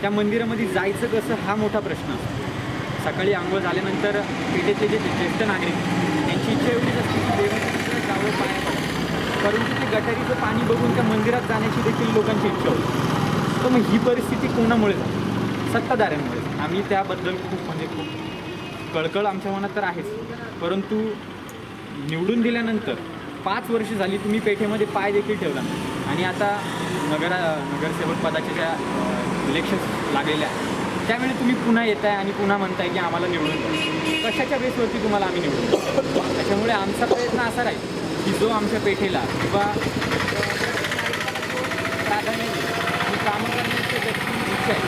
त्या मंदिरामध्ये जायचं कसं हा मोठा प्रश्न असतो. सकाळी आंघोळ झाल्यानंतर पेठेतले जे ज्येष्ठ नागरिक त्यांची इच्छा एवढीच असते की देवाच्या गावं पाया पडतात, परंतु ते गटारीचं पाणी बघून त्या मंदिरात जाण्याची देखील लोकांची इच्छा होती. तर मग ही परिस्थिती कोणामुळे झाली? सत्ताधाऱ्यांमुळे. आम्ही त्याबद्दल खूप कळकळ आमच्या मनात तर आहेच, परंतु निवडून दिल्यानंतर 5 वर्ष झाली तुम्ही पेठेमध्ये पाय देखील ठेवला आणि आता नगरसेवक पदाच्या ज्या इलेक्शन्स लागलेल्या आहेत त्यावेळी तुम्ही पुन्हा येत आहे आणि पुन्हा म्हणताय की आम्हाला निवडून द्या. कशाच्या बेसवरती तुम्हाला आम्ही निवडून द्या? त्याच्यामुळे आमचा प्रयत्न असा राहील की जो आमच्या पेठेला किंवा प्राधान्य आणि कामं करण्याची व्यक्ती इच्छा आहे,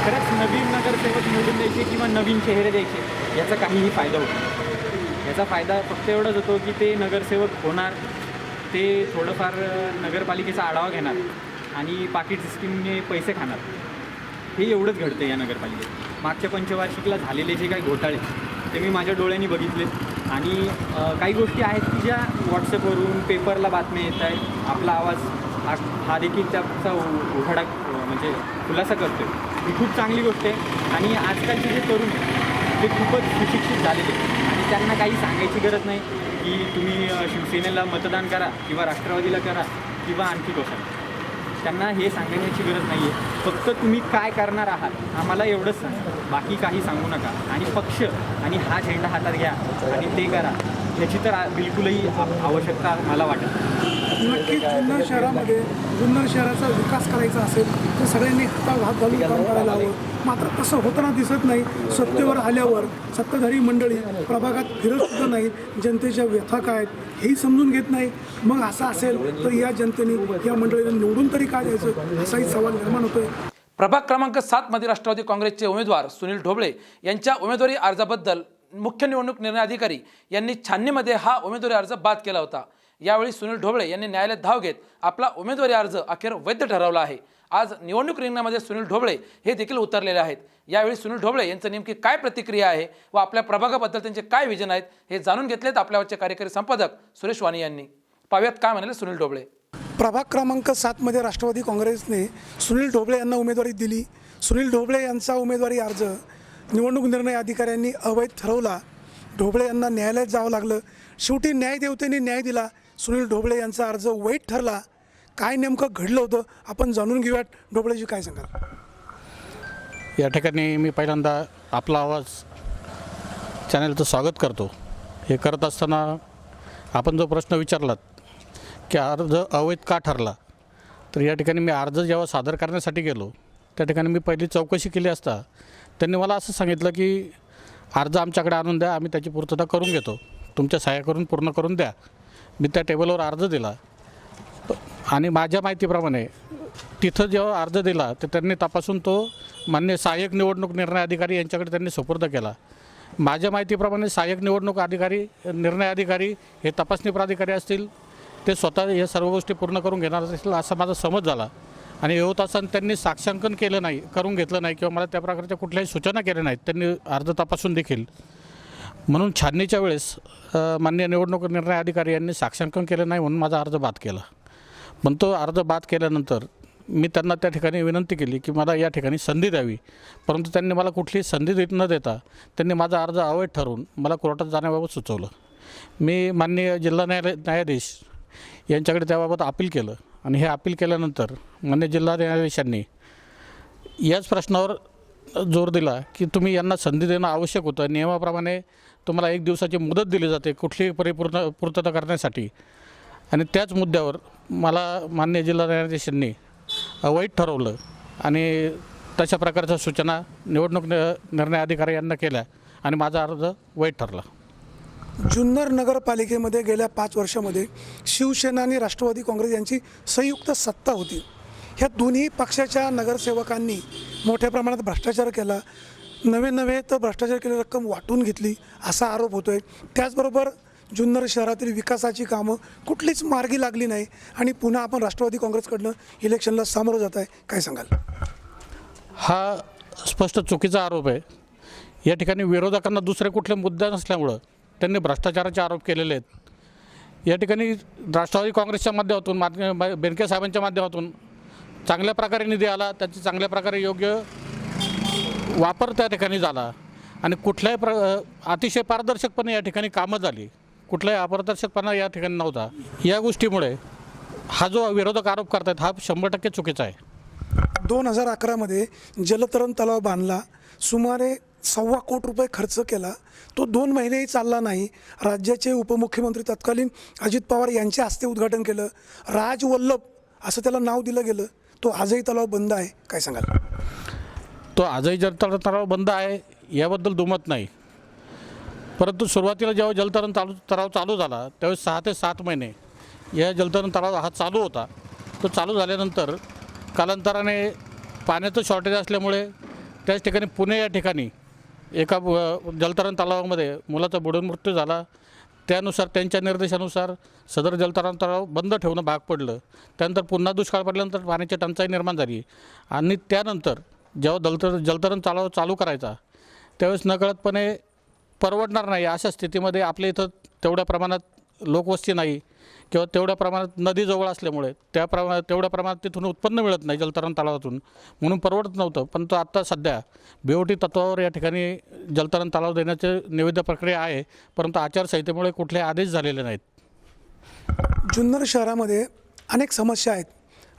खरंच नवीन नगरसेवक निवडून द्यायचे किंवा नवीन चेहरे द्यायचे याचा काहीही फायदा होत नाही. याचा फायदा फक्त एवढाच होतो की ते नगरसेवक होणार, ते थोडंफार नगरपालिकेचा आढावा घेणार आणि पाकिट सिस्टीमने पैसे खाणार. हे एवढंच घडतं या नगरपालिकेत. मागच्या पंचवार्षिकला झालेले जे काही घोटाळे ते मी माझ्या डोळ्यांनी बघितले आणि काही गोष्टी आहेत की ज्या व्हॉट्सअपवरून पेपरला बातम्या येत आहेत. आपला आवाज हा देखील त्याचा उघडा म्हणजे खुलासा करतो. ही खूप चांगली गोष्ट आहे आणि आजकालचे जे तरुण आहेत ते खूपच सुशिक्षित झालेले आणि त्यांना काही सांगायची गरज नाही की तुम्ही शिवसेनेला मतदान करा किंवा राष्ट्रवादीला करा किंवा आणखी कशाला. त्यांना हे सांगण्याची गरज नाही आहे. फक्त तुम्ही काय करणार आहात आम्हाला एवढंच सांगा, बाकी काही सांगू नका. आणि पक्ष आणि हा झेंडा हातात घ्या आणि ते करा ह्याची तर बिलकुलही आवश्यकता मला वाटत नाही. नक्कीच जुन्नर शहरामध्ये जुन्नर शहराचा विकास करायचा असेल तर सगळ्यांनी हातात हात घालून काम करायला हवं. मात्र तसं होताना दिसत नाही. सत्तेवर आल्यावर सत्ताधारी मंडळी प्रभागात फिरत सुद्धा नाही, जनतेच्या व्यथा काय आहेत हेही समजून घेत नाही. मग असं असेल तर या जनतेने या मंडळीला निवडून तरी काय द्यायचं असाही सवाल निर्माण होतोय. प्रभाग क्रमांक 7 मध्ये राष्ट्रवादी काँग्रेसचे उमेदवार सुनील ढोबळे यांच्या उमेदवारी अर्जाबद्दल मुख्य निवडणूक निर्णय अधिकारी यांनी छाननीमध्ये हा उमेदवारी अर्ज बाद केला होता. यावेळी सुनील ढोबळे यांनी न्यायालयात धाव घेत आपला उमेदवारी अर्ज अखेर वैध ठरवला आहे. आज निवडणूक रिंगणामध्ये सुनील ढोबळे हे देखील उतरलेले आहेत. यावेळी सुनील ढोबळे यांचं नेमकी काय प्रतिक्रिया आहे व आपल्या प्रभागाबद्दल त्यांचे काय विजन आहेत हे जाणून घेतलेत आपल्यावरचे कार्यकारी संपादक सुरेश वाणी यांनी. पाहूयात काय म्हणाले सुनील ढोबळे. प्रभाग क्रमांक 7 मध्ये राष्ट्रवादी काँग्रेसने सुनील ढोबळे यांना उमेदवारी दिली. सुनील ढोबळे यांचा उमेदवारी अर्ज निवडणूक निर्णय अधिकाऱ्यांनी अवैध ठरवला. ढोबळे यांना न्यायालयात जावं लागलं. शेवटी न्यायदेवतेने न्याय दिला. सुनील ढोबळे यांचा अर्ज वैध ठरला. काय नेमकं घडलं होतं आपण जाणून घेऊयात. ढोबळेजी काय सांगाल? या ठिकाणी मी पहिल्यांदा आपला आवाज चॅनलचं स्वागत करतो. हे करत असताना आपण जो प्रश्न विचारलात की अर्ज अवैध का ठरला, तर या ठिकाणी मी अर्ज जेव्हा सादर करण्यासाठी गेलो त्या ठिकाणी मी पहिली चौकशी केली असता त्यांनी मला असं सांगितलं की अर्ज आमच्याकडे आणून द्या, आम्ही त्याची पूर्तता करून घेतो, तुमच्या सहाय्या करून पूर्ण करून द्या. मी त्या टेबलवर अर्ज दिला आणि माझ्या माहितीप्रमाणे तिथं जेव्हा अर्ज दिला तर त्यांनी तपासून तो मान्य सहाय्यक निवडणूक निर्णय अधिकारी यांच्याकडे त्यांनी सुपूर्द केला. माझ्या माहितीप्रमाणे सहाय्यक निवडणूक अधिकारी निर्णय अधिकारी हे तपासणी प्राधिकारी असतील, ते स्वतः हे सर्व गोष्टी पूर्ण करून घेणार असतील असा माझा समज झाला. आणि हे होत असताना त्यांनी साक्षांकन केलं नाही, करून घेतलं नाही किंवा मला त्या प्रकारच्या कुठल्याही सूचना केल्या नाहीत त्यांनी अर्ज तपासून देखील. म्हणून छाननीच्या वेळेस मान्य निवडणूक निर्णय अधिकारी यांनी साक्षांकन केलं नाही म्हणून माझा अर्ज बाद केला. पण तो अर्ज बाद केल्यानंतर मी त्यांना त्या ठिकाणी विनंती केली की मला या ठिकाणी संधी द्यावी, परंतु त्यांनी मला कुठलीही संधी न देता त्यांनी माझा अर्ज अवैध ठरवून मला कोर्टात जाण्याबाबत सुचवलं. मी माननीय जिल्हा न्यायाधीश यांच्याकडे त्याबाबत अपील केलं आणि हे अपील केल्यानंतर माननीय जिल्हा न्यायाधीशांनी याच प्रश्नावर जोर दिला की तुम्ही यांना संधी देणं आवश्यक होतं. नियमाप्रमाणे तुम्हाला 1 दिवसाची मुदत दिली जाते कुठलीही पूर्तता करण्यासाठी, आणि त्याच मुद्द्यावर मला माननीय जिल्हा न्यायाधीशांनी अवैध ठरवलं आणि तशा प्रकारच्या सूचना निवडणूक निर्णय अधिकारी यांना केल्या आणि माझा अर्ज वैध ठरला. जुन्नर नगरपालिकेमध्ये गेल्या 5 वर्षामध्ये शिवसेना आणि राष्ट्रवादी काँग्रेस यांची संयुक्त सत्ता होती. ह्या दोन्ही पक्षाच्या नगरसेवकांनी मोठ्या प्रमाणात भ्रष्टाचार केला. नवे तर भ्रष्टाचार केलेली रक्कम वाटून घेतली असा आरोप होतो आहे. त्याचबरोबर जुन्नर शहरातील विकासाची कामं कुठलीच मार्गी लागली नाही आणि पुन्हा आपण राष्ट्रवादी काँग्रेसकडनं इलेक्शनला सामोरं जात आहे, काय सांगाल? हा स्पष्ट चुकीचा आरोप आहे. या ठिकाणी विरोधकांना दुसरे कुठले मुद्दे नसल्यामुळं त्यांनी भ्रष्टाचाराचे आरोप केलेले आहेत. या ठिकाणी राष्ट्रवादी काँग्रेसच्या माध्यमातून बेनके साहेबांच्या माध्यमातून चांगल्या प्रकारे निधी आला, त्याची चांगल्या प्रकारे योग्य वापर त्या ठिकाणी झाला आणि कुठल्याही अतिशय पारदर्शकपणे या ठिकाणी कामं झाली. कुठलाही अपारदर्शकपणा या ठिकाणी नव्हता. या गोष्टीमुळे हा जो विरोधक आरोप करतात हा 100% चुकीचा आहे. 2011मध्ये जलतरण तलाव बांधला, सुमारे ₹1.25 कोटी खर्च केला, तो 2 महिनेही चालला नाही. राज्याचे उपमुख्यमंत्री तत्कालीन अजित पवार यांच्या हस्ते उद्घाटन केलं. राजवल्लभ असं त्याला नाव दिलं गेलं. तो आजही तलाव बंद आहे, काय सांगाल? तो आजही जलतरण तलाव बंद आहे याबद्दल दुमत नाही. परंतु सुरुवातीला जेव्हा जलतरण तलाव चालू झाला त्यावेळेस 6 ते 7 महिने या जलतरण तलाव हा चालू होता. तो चालू झाल्यानंतर कालांतराने पाण्याचं शॉर्टेज असल्यामुळे त्याच ठिकाणी पुणे या ठिकाणी एका जलतरण तलावामध्ये मुलाचा बुडून मृत्यू झाला. त्यानुसार त्यांच्या निर्देशानुसार सदर जलतरण तलाव बंद ठेवणं भाग पडलं. त्यानंतर पुन्हा दुष्काळ पडल्यानंतर पाण्याची टंचाई निर्माण झाली आणि त्यानंतर जेव्हा जलतरण तलाव चालू करायचा त्यावेळेस नकळतपणे परवडणार नाही अशा स्थितीमध्ये आपल्या इथं तेवढ्या प्रमाणात लोकवस्ती नाही किंवा तेवढ्या प्रमाणात नदी जवळ असल्यामुळे तेवढ्या प्रमाणात तिथून उत्पन्न मिळत नाही जलतरण तलावातून, म्हणून परवडत नव्हतं. पण तो आत्ता सध्या BOT तत्वावर या ठिकाणी जलतरण तलाव देण्याची निविद प्रक्रिया आहे, परंतु आचारसंहितेमुळे कुठले आदेश झालेले नाहीत. जुन्नर शहरामध्ये अनेक समस्या आहेत.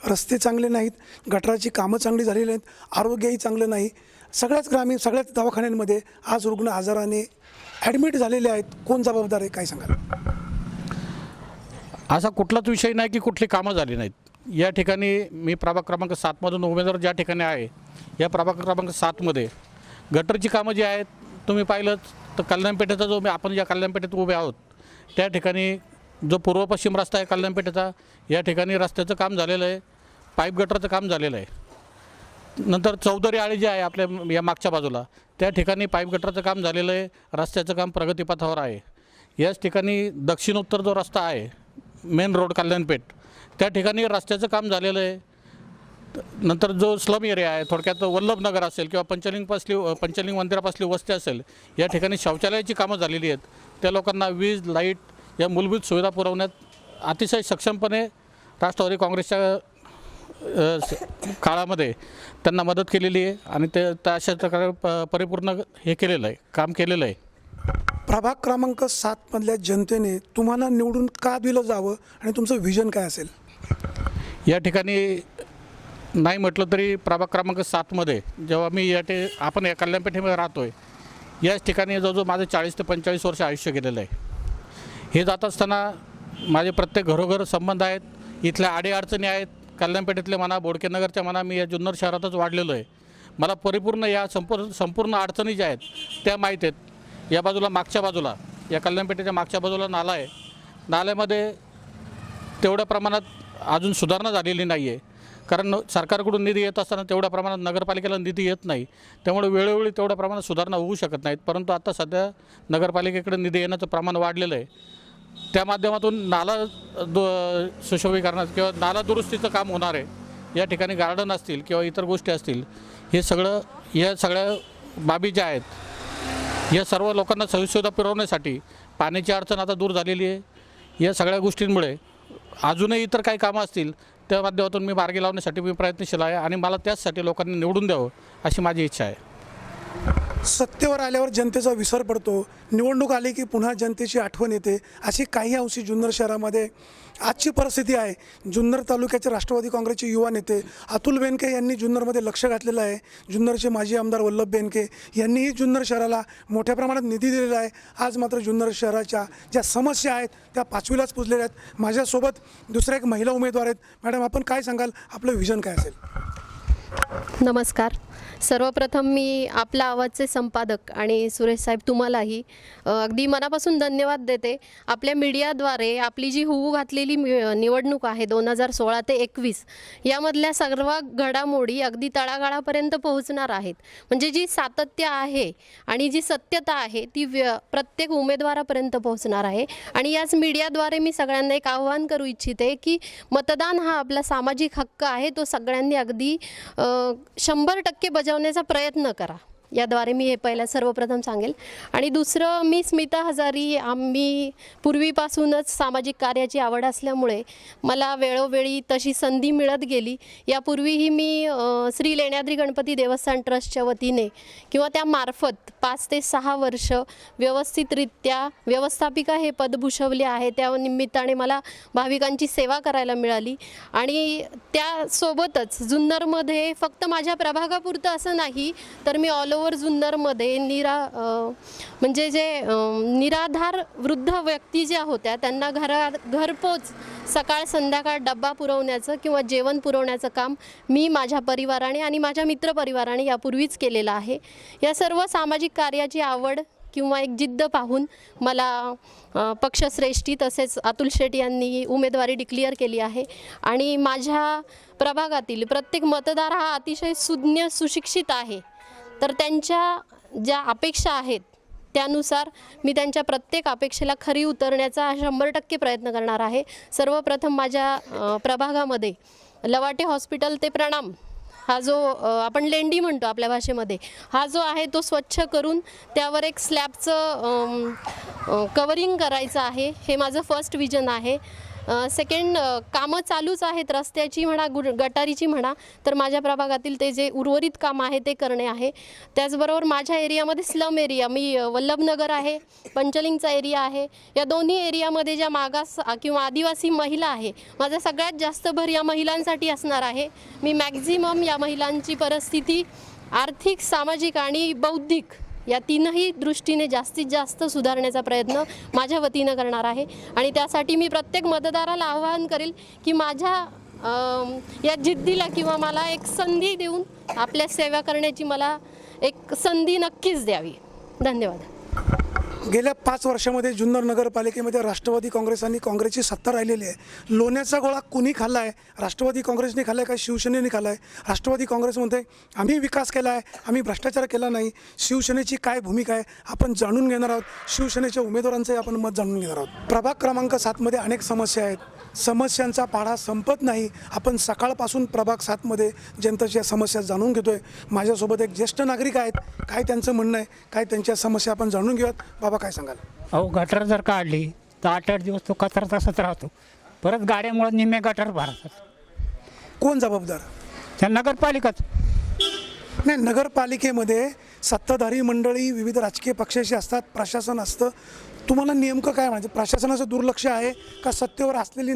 रस्ते चांगले नाहीत, गटाराची कामं चांगली झालेली नाहीत, आरोग्यही चांगलं नाही. सगळ्याच दवाखान्यांमध्ये आज रुग्ण आजाराने ॲडमिट झालेले आहेत. कोण जबाबदार आहे, काय सांगाल? असा कुठलाच विषय नाही की कुठली कामं झाली नाहीत. या ठिकाणी मी प्रभाग क्रमांक 7मधून उमेदवार ज्या ठिकाणी आहे, या प्रभाग क्रमांक 7मध्ये गटरची कामं जी आहेत तुम्ही पाहिलंच तर कल्याणपेठेचा जो आपण ज्या कल्याणपेठेत उभे आहोत त्या ठिकाणी जो पूर्व पश्चिम रस्ता आहे कल्याणपेठेचा, या ठिकाणी रस्त्याचं काम झालेलं आहे, पाईप गटरचं काम झालेलं आहे. नंतर चौधरी आळी जी आहे आपल्या या मागच्या बाजूला त्या ठिकाणी पाईप गटरचं काम झालेलं आहे, रस्त्याचं काम प्रगतीपथावर आहे. याच ठिकाणी दक्षिण उत्तर जो रस्ता आहे मेन रोड कल्याणपेठ त्या ठिकाणी रस्त्याचं काम झालेलं आहे. नंतर जो स्लम एरिया आहे थोडक्यात वल्लभनगर असेल किंवा पंचलिंग मंदिरापासली वस्ती असेल, या ठिकाणी शौचालयाची कामं झालेली आहेत. त्या लोकांना वीज, लाईट या मूलभूत सुविधा पुरवण्यात अतिशय सक्षमपणे राष्ट्रवादी काँग्रेसच्या काळामध्ये त्यांना मदत केलेली आहे आणि ते अशा प्रकारे परिपूर्ण हे केलेलं आहे, काम केलेलं आहे. प्रभाग क्रमांक 7मधल्या जनतेने तुम्हाला निवडून का दिलं जावं आणि तुमचं व्हिजन काय असेल? या ठिकाणी नाही म्हटलं तरी प्रभाग क्रमांक 7मध्ये जेव्हा मी आपण या कल्याणपेठेमध्ये राहतो आहे, याच ठिकाणी जवळजवळ माझं 40 ते 45 वर्ष आयुष्य गेलेलं आहे. हे जात असताना माझे प्रत्येक घरोघर संबंध आहेत, इथल्या अडीअडचणी आहेत. कल्याणपेठेतले म्हणा, बोडकेनगरच्या म्हणा, मी या जुन्नर शहरातच वाढलेलो आहे. मला परिपूर्ण या संपूर्ण अडचणी ज्या आहेत त्या माहीत आहेत. या बाजूला मागच्या बाजूला या कल्याणपेठेच्या मागच्या बाजूला नाला आहे. नाल्यामध्ये तेवढ्या प्रमाणात अजून सुधारणा झालेली नाही आहे, कारण सरकारकडून निधी येत असताना तेवढ्या प्रमाणात नगरपालिकेला निधी येत नाही. त्यामुळे वेळोवेळी तेवढ्या प्रमाणात सुधारणा होऊ शकत नाहीत. परंतु आता सध्या नगरपालिकेकडे निधी येण्याचं प्रमाण वाढलेलं आहे. त्या माध्यमातून नाला सुशोभीकरणात किंवा नाला दुरुस्तीचं काम होणार आहे. या ठिकाणी गार्डन असतील किंवा इतर गोष्टी असतील, हे या सगळ्या बाबी ज्या आहेत या सर्व लोकांना सोयीसुविधा पुरवण्यासाठी पाण्याची अडचण आता दूर झालेली आहे. या सगळ्या गोष्टींमुळे अजूनही इतर काही कामं असतील त्या माध्यमातून मी मार्गी लावण्यासाठी मी प्रयत्नशील आहे आणि मला त्याचसाठी लोकांनी निवडून द्यावं अशी माझी इच्छा आहे. सत्तेवर आल्यावर जनतेचा विसर पडतो, निवडणूक आली की पुन्हा जनतेची आठवण येते, अशी काही अंशी जुन्नर शहरामध्ये आजची परिस्थिती आहे. जुन्नर तालुक्याचे राष्ट्रवादी काँग्रेसचे युवा नेते अतुल बेनके यांनी जुन्नरमध्ये लक्ष घातलेलं आहे. जुन्नरचे माजी आमदार वल्लभ बेनके यांनीही जुन्नर शहराला मोठ्या प्रमाणात निधी दिलेला आहे. आज मात्र जुन्नर शहराच्या ज्या समस्या आहेत त्या 5वीलाच पुजलेल्या आहेत. माझ्यासोबत दुसऱ्या एक महिला उमेदवार आहेत. मॅडम, आपण काय सांगाल, आपलं व्हिजन काय असेल? नमस्कार. सर्वप्रथम मी आपला आवाजचे संपादक आणि सुरेश साहेब तुम्हालाही अगदी मनापासून धन्यवाद देते. आपल्या मीडियाद्वारे आपली जी होऊ घातलेली निवडणूक आहे 2016 ते 21 यामधल्या सर्व घडामोडी अगदी तळागाळापर्यंत पोहोचणार आहेत. म्हणजे जी सातत्य आहे आणि जी सत्यता आहे ती प्रत्येक उमेदवारापर्यंत पोहोचणार आहे. आणि याच मीडियाद्वारे मी सगळ्यांना एक आव्हान करू इच्छिते की मतदान हा आपला सामाजिक हक्क आहे, तो सगळ्यांनी अगदी 100% बजावण्याचा प्रयत्न करा. याद्वारे मी हे पहिलं सर्वप्रथम सांगेल. आणि दुसरं, मी स्मिता हजारी. आम्ही पूर्वीपासूनच सामाजिक कार्याची आवड असल्यामुळे मला वेळोवेळी तशी संधी मिळत गेली. यापूर्वीही मी श्री लेण्याद्री गणपती देवस्थान ट्रस्टच्या वतीने किंवा त्यामार्फत 5 ते 6 वर्ष व्यवस्थितरित्या व्यवस्थापिका हे पद भूषवले आहे. त्या निमित्ताने मला भाविकांची सेवा करायला मिळाली. आणि त्यासोबतच जुन्नरमध्ये फक्त माझ्या प्रभागापुरतं असं नाही तर मी ऑल ओव्हर जुन्नरमध्ये म्हणजे जे निराधार वृद्ध व्यक्ती ज्या होत्या त्यांना घरपोच सकाळ संध्याकाळ डब्बा पुरवण्याचं किंवा जेवण पुरवण्याचं काम मी माझ्या परिवाराने आणि माझ्या मित्रपरिवाराने यापूर्वीच केलेलं आहे. या सर्व सामाजिक कार्याची आवड किंवा एक जिद्द पाहून मला पक्षश्रेष्ठी तसेच अतुल शेट यांनी उमेदवारी डिक्लेअर केली आहे. आणि माझ्या प्रभागातील प्रत्येक मतदार हा अतिशय सुज्ञ सुशिक्षित आहे. तर त्यांच्या ज्या अपेक्षा आहेत त्यानुसार मी त्यांच्या प्रत्येक अपेक्षेला खरी उतरण्याचा 100% प्रयत्न करणार आहे. सर्वप्रथम माझ्या प्रभागामध्ये लवाटे हॉस्पिटल ते प्रणाम हा जो आपण लेंडी म्हणतो आपल्या भाषेमध्ये, हा जो आहे तो स्वच्छ करून त्यावर एक स्लॅबचं कवरिंग करायचं आहे. हे माझं फर्स्ट विजन आहे. सेकंड, कामं चालूच आहेत रस्त्याची म्हणा गटारीची म्हणा, तर माझ्या प्रभागातील ते जे उर्वरित काम आहे ते करणे आहे. त्याचबरोबर माझ्या एरियामध्ये स्लम एरिया, मी वल्लभनगर आहे, पंचलिंगचा एरिया आहे, या दोन्ही एरियामध्ये ज्या मागास किंवा आदिवासी महिला आहे, माझा सगळ्यात जास्त भर या महिलांसाठी असणार आहे. मी मॅक्झिमम या महिलांची परिस्थिती आर्थिक, सामाजिक आणि बौद्धिक या तीनही दृष्टीने जास्तीत जास्त सुधारण्याचा प्रयत्न माझ्या वतीनं करणार आहे. आणि त्यासाठी मी प्रत्येक मतदाराला आवाहन करेल की माझ्या या जिद्दीला किंवा मला एक संधी देऊन आपल्या सेवा करण्याची मला एक संधी नक्कीच द्यावी. धन्यवाद. गेल्या 5 वर्षामध्ये जुन्नर नगरपालिकेमध्ये राष्ट्रवादी काँग्रेस आणि काँग्रेसची सत्ता राहिलेली आहे. लोण्याचा गोळा कुणी खाल्ला आहे? राष्ट्रवादी काँग्रेसने खाल्ला आहे का शिवसेनेने खाल्ला आहे? राष्ट्रवादी काँग्रेस म्हणते आम्ही विकास केला आहे, आम्ही भ्रष्टाचार केला नाही. शिवसेनेची काय भूमिका आहे आपण जाणून घेणार आहोत. शिवसेनेच्या उमेदवारांचंही आपण मत जाणून घेणार आहोत. प्रभाग क्रमांक 7मध्ये अनेक समस्या आहेत. समस्यांचा पाढा संपत नाही. आपण सकाळपासून प्रभाग 7मध्ये जनतेच्या समस्या जाणून घेतोय. माझ्यासोबत एक ज्येष्ठ नागरिक आहेत. काय त्यांचं म्हणणं आहे, काय त्यांच्या समस्या आपण जाणून घेऊयात. बाबा काय सांगाल? अहो, गटर जर काढली तर 8-8 दिवस तो कचरा तसाच राहतो. परत गाड्यामुळे निम्मे गटर भरतात. कोण जबाबदार? त्या नगरपालिकाच. नाही, नगरपालिकेमध्ये सत्ताधारी मंडळी विविध राजकीय पक्षाशी असतात, प्रशासन असतं. तुम्हाला नेमकं काय म्हणजे प्रशासनाचं दुर्लक्ष आहे का सत्तेवर असलेली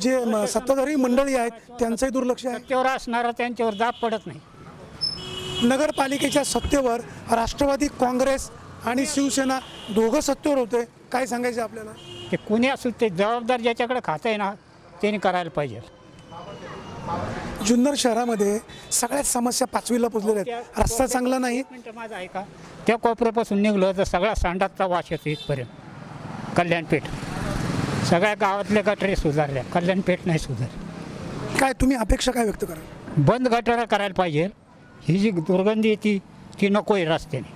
जे सत्ताधारी मंडळी आहेत त्यांचंही दुर्लक्ष आहे? सत्तेवर असणारा त्यांच्यावर दाब पडत नाही. नगरपालिकेच्या सत्तेवर राष्ट्रवादी काँग्रेस आणि शिवसेना दोघं सत्तेवर होते. काय सांगायचं आपल्याला? ते कोणी असू ते जबाबदार ज्याच्याकडे खातं आहे ना त्यांनी करायला पाहिजे. जुन्नर शहरामध्ये सगळ्यात समस्या 5वीला पुजलेल्या आहेत. रस्ता चांगला नाही. माझा आहे का, त्या कोपऱ्यापासून निघलं तर सगळा सांडाचा वास येतो इथपर्यंत. कल्याणपेठ सगळ्या गावातल्या गटरी सुधारल्या, कल्याणपेठ नाही सुधारली. काय तुम्ही अपेक्षा काय व्यक्त कराल? बंद गटार करायला पाहिजे. ही जी दुर्गंधी येते ती नको आहे रस्त्याने.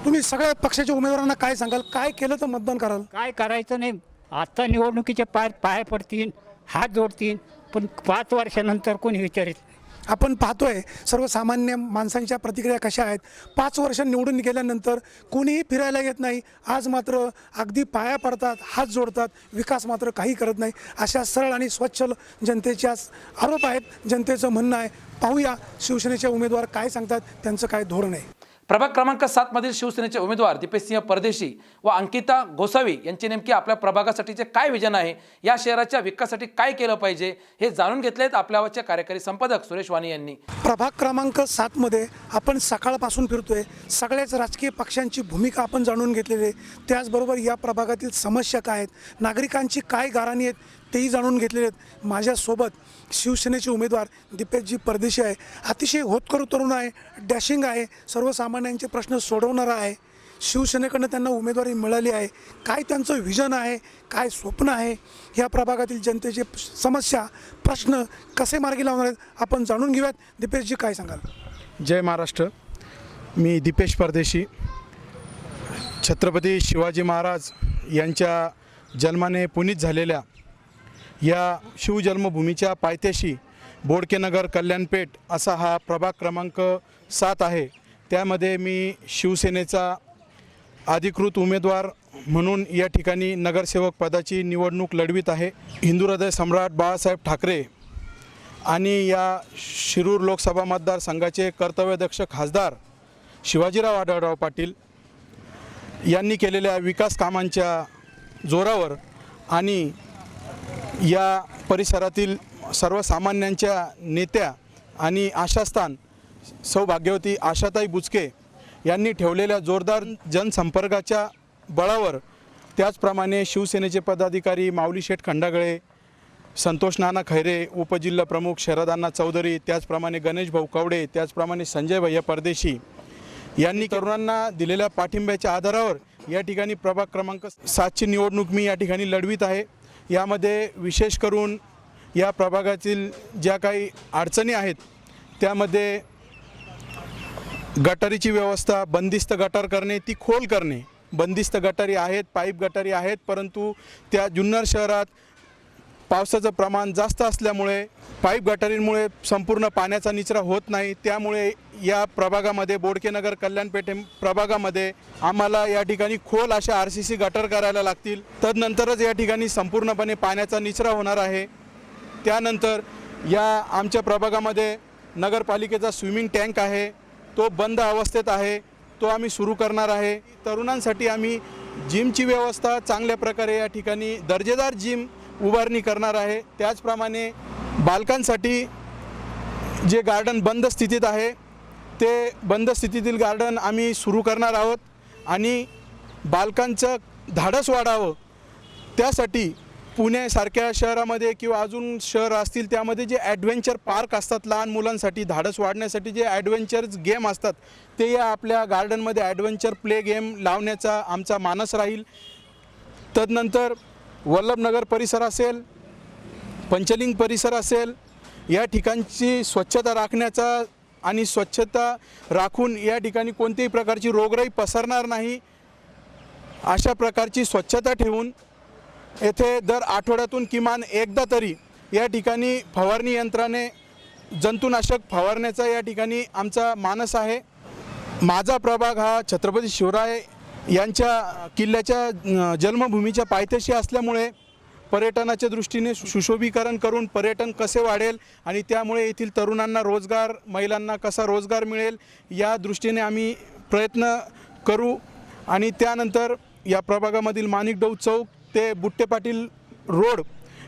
तुम्ही सगळ्या पक्षाच्या उमेदवारांना काय सांगाल? काय केलं तर मतदान कराल? काय करायचं नाही. आता निवडणुकीचे पाय पडतील, हात जोडतील, पण 5 वर्षानंतर कोणी विचारित नाही. आपण पाहतोय सर्वसामान्य माणसांच्या प्रतिक्रिया कशा आहेत. 5 वर्ष निवडून गेल्यानंतर कोणीही फिरायला येत नाही. आज मात्र अगदी पाया पडतात, हात जोडतात, विकास मात्र काही करत नाही. अशा सरळ आणि स्वच्छ जनतेच्या आरोप आहेत, जनतेचं म्हणणं आहे. पाहूया शिवसेनेचे उमेदवार काय सांगतात, त्यांचं काय धोरण आहे. प्रभाग क्रमांक 7मधील शिवसेनेचे उमेदवार दीपेशसिंह परदेशी व अंकिता गोसावी यांचे नेमके आपल्या प्रभागासाठीचे काय विजन आहे, या शहराच्या विकासासाठी काय केलं पाहिजे हे जाणून घेतलेत आपल्यावरचे कार्यकारी संपादक सुरेश वाणी यांनी. प्रभाग क्रमांक 7मध्ये आपण सकाळपासून फिरतोय. सगळ्याच राजकीय पक्षांची भूमिका आपण जाणून घेतलेली आहे. त्याचबरोबर या प्रभागातील समस्या काय आहेत, नागरिकांची काय गाऱ्हाणी आहेत तेही जाणून घेतलेले आहेत. माझ्यासोबत शिवसेनेचे उमेदवार दीपेशजी परदेशी आहे. अतिशय होतकरू तरुण आहे, डॅशिंग आहे, सर्वसामान्यांचे प्रश्न सोडवणारा आहे. शिवसेनेकडनं त्यांना उमेदवारी मिळाली आहे. काय त्यांचं व्हिजन आहे, काय स्वप्न आहे, ह्या प्रभागातील जनतेचे समस्या प्रश्न कसे मार्गी लावणार आहेत आपण जाणून घेऊयात. दीपेशजी काय सांगाल? जय महाराष्ट्र. मी दीपेश परदेशी. छत्रपती शिवाजी महाराज यांच्या जन्माने पुनीत झालेल्या या शिवजन्मभूमीच्या पायथ्याशी बोडकेनगर कल्याणपेठ असा हा प्रभाग क्रमांक 7 आहे. त्यामध्ये मी शिवसेनेचा अधिकृत उमेदवार म्हणून या ठिकाणी नगरसेवक पदाची निवडणूक लढवित आहे. हिंदू हृदय सम्राट बाळासाहेब ठाकरे आणि या शिरूर लोकसभा मतदारसंघाचे कर्तव्यदक्ष खासदार शिवाजीराव आढळराव पाटील यांनी केलेल्या विकास कामांच्या जोरावर आणि या परिसरातील सर्वसामान्यांच्या नेत्या आणि आशास्थान सौभाग्यवती आशाताई बुचके यांनी ठेवलेल्या जोरदार जनसंपर्काच्या बळावर, त्याचप्रमाणे शिवसेनेचे पदाधिकारी माऊली शेठ खंडागळे, संतोष नाना खैरे, उपजिल्हा प्रमुख शरदांना चौधरी, त्याचप्रमाणे गणेश भाऊ कवडे, त्याचप्रमाणे संजय भैया परदेशी यांनी तरुणांना दिलेल्या पाठिंब्याच्या आधारावर या ठिकाणी प्रभाग क्रमांक 7ची निवडणूक मी या ठिकाणी लढवित आहे. यामध्ये विशेष करून या प्रभागातील ज्या काही अडचणी आहेत त्यामध्ये गटारीची व्यवस्था, बंदिस्त गटार करणे, ती खोल करणे. बंदिस्त गटारी आहेत, पाईप गटारी आहेत, परंतु त्या जुन्नर शहरात पावसाचं प्रमाण जास्त असल्यामुळे पाईप गटारींमुळे संपूर्ण पाण्याचा निचरा होत नाही. त्यामुळे या प्रभागामध्ये बोडकेनगर कल्याणपेठ प्रभागामध्ये आम्हाला या ठिकाणी खोल अशा RCC गटर करायला लागतील. तदनंतरच या ठिकाणी संपूर्णपणे पाण्याचा निचरा होणार आहे. त्यानंतर या आमच्या प्रभागामध्ये नगरपालिकेचा स्विमिंग टँक आहे, तो बंद अवस्थेत आहे, तो आम्ही सुरू करणार आहे. तरुणांसाठी आम्ही जिमची व्यवस्था चांगल्या प्रकारे या ठिकाणी दर्जेदार जिम उभारणी करणार आहे. त्याचप्रमाणे बालकांसाठी जे गार्डन बंद स्थितीत आहे ते बंद स्थितीतील गार्डन आम्ही सुरू करणार आहोत आणि बालकांचं धाडस वाढावं त्यासाठी पुण्यासारख्या शहरामध्ये किंवा अजून शहर असतील त्यामध्ये जे ॲडव्हेंचर पार्क असतात, लहान मुलांसाठी धाडस वाढण्यासाठी जे ॲडव्हेंचर्स गेम असतात ते या आपल्या गार्डनमध्ये ॲडव्हेंचर प्ले गेम लावण्याचा आमचा मानस राहील. तदनंतर वल्लभनगर परिसर असेल, पंचलिंग परिसर असेल, या ठिकाणची स्वच्छता राखण्याचा आणि स्वच्छता राखून या ठिकाणी कोणत्याही प्रकारची रोगराई पसरणार नाही अशा प्रकारची स्वच्छता ठेवून येथे दर आठवड्यातून किमान एकदा तरी या ठिकाणी फवारणी यंत्राने जंतुनाशक फवारण्याचा या ठिकाणी आमचा मानस आहे. माझा प्रभाग हा छत्रपती शिवराय यांच्या किल्ल्याच्या जन्मभूमीच्या पायथ्याशी असल्यामुळे पर्यटनाच्या दृष्टीने सुशोभीकरण करून पर्यटन कसे वाढेल आणि त्यामुळे येथील तरुणांना रोजगार, महिलांना कसा रोजगार मिळेल या दृष्टीने आम्ही प्रयत्न करू. आणि त्यानंतर या प्रभागामधील माणिकडोह चौक ते बुट्टे पाटील रोड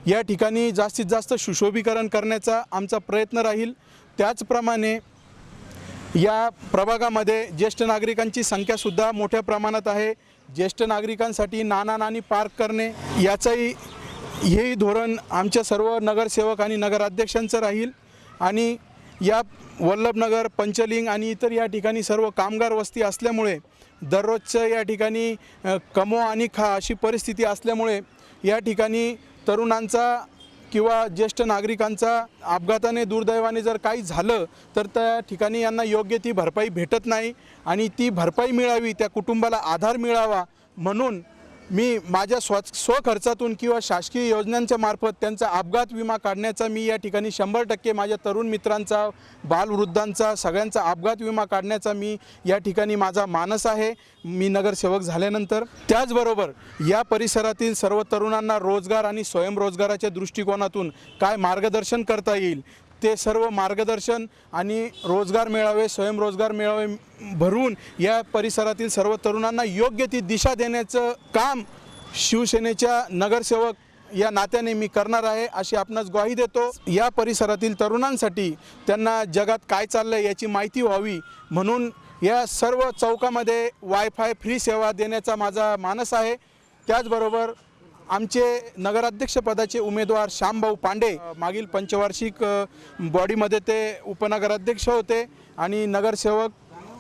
या ठिकाणी जास्तीत जास्त सुशोभीकरण करण्याचा आमचा प्रयत्न राहील. त्याचप्रमाणे या प्रभागामध्ये ज्येष्ठ नागरिकांची संख्यासुद्धा मोठ्या प्रमाणात आहे. ज्येष्ठ नागरिकांसाठी नाना नानी पार्क करणे याचंही हेही धोरण आमच्या सर्व नगरसेवक आणि नगराध्यक्षांचं राहील. आणि या वल्लभनगर, पंचलिंग आणि इतर या ठिकाणी सर्व कामगार वस्ती असल्यामुळे दररोजचं या ठिकाणी कमो आणि खा अशी परिस्थिती असल्यामुळे या ठिकाणी तरुणांचा किंवा ज्येष्ठ नागरिकांचा अपघाताने दुर्दैवाने जर काही झालं तर त्या ठिकाणी यांना योग्य ती भरपाई भेटत नाही आणि ती भरपाई मिळावी, त्या कुटुंबाला आधार मिळावा म्हणून मी माझ्या स्वखर्चातून किंवा शासकीय योजनांच्या मार्फत त्यांचा अपघात विमा काढण्याचा मी या ठिकाणी 100% माझ्या तरुण मित्रांचा, बालवृद्धांचा, सगळ्यांचा अपघात विमा काढण्याचा मी या ठिकाणी माझा मानस आहे मी नगरसेवक झाल्यानंतर. त्याचबरोबर या परिसरातील सर्व तरुणांना रोजगार आणि स्वयंरोजगाराच्या दृष्टिकोनातून काय मार्गदर्शन करता येईल ते सर्व मार्गदर्शन आणि रोजगार मेळावे, स्वयंरोजगार मेळावे भरून या परिसरातील सर्व तरुणांना योग्य ती दिशा देण्याचं काम शिवसेनेच्या नगरसेवक या नात्याने मी करणार आहे अशी आपणास ग्वाही देतो. या परिसरातील तरुणांसाठी त्यांना जगात काय चाललं आहे याची माहिती व्हावी म्हणून या सर्व चौकामध्ये वायफाय फ्री सेवा देण्याचा माझा मानस आहे. त्याचबरोबर आमचे नगराध्यक्षपदाचे उमेदवार श्यामभाऊ पांडे मागील पंचवार्षिक बॉडीमध्ये ते उपनगराध्यक्ष होते आणि नगरसेवक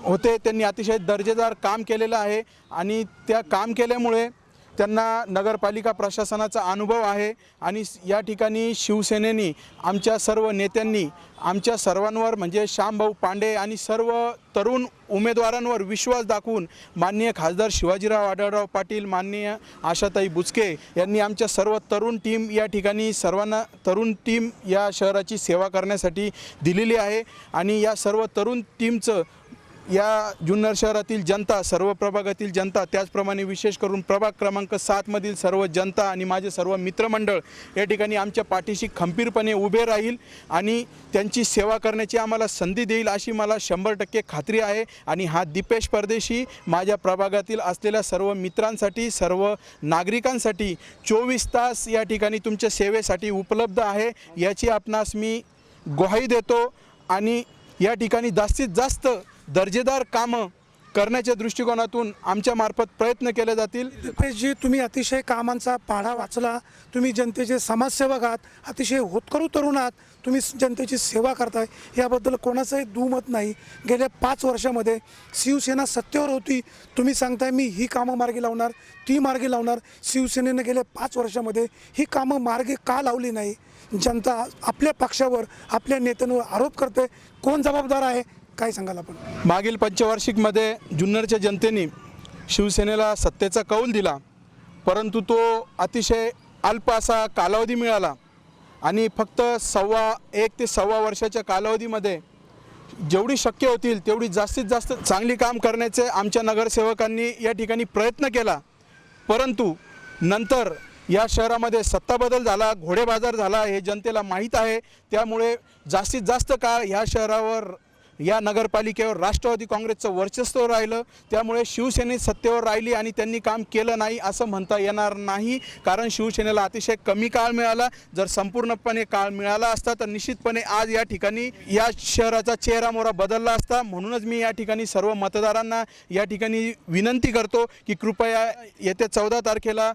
होते. त्यांनी अतिशय दर्जेदार काम केलेलं आहे आणि त्या काम केल्यामुळे त्यांना नगरपालिका प्रशासनाचा अनुभव आहे आणि या ठिकाणी शिवसेनेनी आमच्या सर्व नेत्यांनी आमच्या सर्वांवर म्हणजे श्यामभाऊ पांडे आणि सर्व तरुण उमेदवारांवर विश्वास दाखवून माननीय खासदार शिवाजीराव आढळराव पाटील, माननीय आशाताई बुचके यांनी आमच्या सर्व तरुण टीम या ठिकाणी सर्वांना तरुण टीम या शहराची सेवा करण्यासाठी दिलेली आहे आणि या सर्व तरुण टीमचं या जुन्नर शहरातील जनता, सर्व प्रभागातील जनता, त्याचप्रमाणे विशेष करून प्रभाग क्रमांक 7 मधील सर्व जनता आणि माझे सर्व मित्रमंडळ या ठिकाणी आमच्या पाठीशी खंबीरपणे उभे राहील आणि त्यांची सेवा करण्याची आम्हाला संधी देईल अशी मला 100% खात्री आहे. आणि हा दीपेश परदेशी माझ्या प्रभागातील असलेल्या सर्व मित्रांसाठी, सर्व नागरिकांसाठी 24 तास या ठिकाणी तुमच्या सेवेसाठी उपलब्ध आहे याची आपणास मी ग्वाही देतो आणि या ठिकाणी जास्तीत जास्त दर्जेदार कामं करण्याच्या दृष्टिकोनातून आमच्या मार्फत प्रयत्न केले जातील. दीपेशजी, तुम्ही अतिशय कामांचा पाढा वाचला, तुम्ही जनतेचे समाजसेवक आहात, अतिशय होतकरू तरुण आहात, तुम्ही जनतेची सेवा करताय, याबद्दल कोणाचंही दुमत नाही. गेल्या 5 वर्षामध्ये शिवसेना सत्तेवर होती, तुम्ही सांगताय मी ही कामं मार्गी लावणार, ती मार्गी लावणार. शिवसेनेनं गेल्या 5 वर्षामध्ये ही कामं मार्गी का लावली नाही? जनता आपल्या पक्षावर, आपल्या नेत्यांवर आरोप करते. कोण जबाबदार आहे, काय सांगाल आपण? मागील पंचवार्षिकमध्ये जुन्नरच्या जनतेने शिवसेनेला सत्तेचा कौल दिला, परंतु तो अतिशय अल्प असा कालावधी मिळाला आणि फक्त 1 ते 1.25 वर्षाच्या कालावधीमध्ये जेवढी शक्य होतील तेवढी जास्तीत जास्त चांगली काम करण्याचे आमच्या नगरसेवकांनी या ठिकाणी प्रयत्न केला. परंतु नंतर या शहरामध्ये सत्ता बदल झाला, घोडेबाजार झाला हे जनतेला माहीत आहे. त्यामुळे जास्तीत जास्त काळ ह्या शहरावर, या नगरपालिकेवर राष्ट्रवादी काँग्रेसचं वर्चस्व राहिलं. त्यामुळे शिवसेने सत्तेवर राहिली आणि त्यांनी काम केलं नाही असं म्हणता येणार नाही, कारण शिवसेनेला अतिशय कमी काळ मिळाला. जर संपूर्णपणे काळ मिळाला असता तर निश्चितपणे आज या ठिकाणी या शहराचा चेहरामोहरा बदलला असता. म्हणूनच मी या ठिकाणी सर्व मतदारांना या ठिकाणी विनंती करतो की कृपया येत्या 14 तारखेला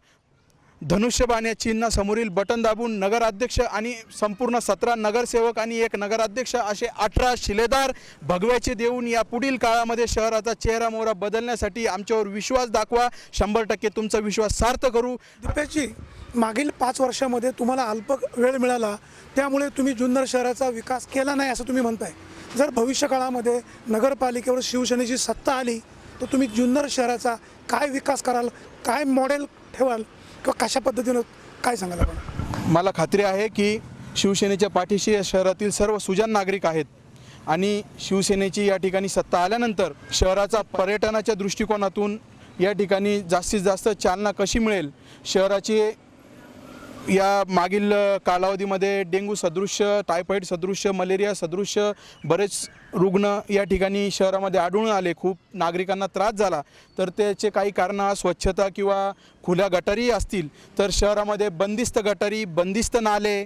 धनुष्यबाण या चिन्हासमोरील बटन दाबून नगराध्यक्ष आणि संपूर्ण 17 नगरसेवक आणि 1 नगराध्यक्ष असे 18 शिलेदार भगव्याचे देऊन या पुढील काळामध्ये शहराचा चेहरामोहरा बदलण्यासाठी आमच्यावर विश्वास दाखवा. 100% तुमचा विश्वास सार्थ करू. दीपेशजी, मागील 5 वर्षामध्ये तुम्हाला अल्प वेळ मिळाला, त्यामुळे तुम्ही जुन्नर शहराचा विकास केला नाही असं तुम्ही म्हणताय. जर भविष्यकाळामध्ये नगरपालिकेवर शिवसेनेची सत्ता आली तर तुम्ही जुन्नर शहराचा काय विकास कराल, काय मॉडेल ठेवाल किंवा कशा पद्धतीनं, काय सांगाल आपण? मला खात्री आहे की शिवसेनेच्या पाठीशी या शहरातील सर्व सुजाण नागरिक आहेत आणि शिवसेनेची या ठिकाणी सत्ता आल्यानंतर शहराचा पर्यटनाच्या दृष्टिकोनातून या ठिकाणी जास्तीत जास्त चालना कशी मिळेल, शहराची या मागील कालावधीमध्ये डेंग्यू सदृश्य, टायफॉईड सदृश्य, मलेरिया सदृश्य बरेच रुग्ण या ठिकाणी शहरामध्ये आढळून आले, खूप नागरिकांना त्रास झाला. तर त्याचे काही कारणं स्वच्छता किंवा खुल्या गटारी असतील, तर शहरामध्ये बंदिस्त गटारी, बंदिस्त नाले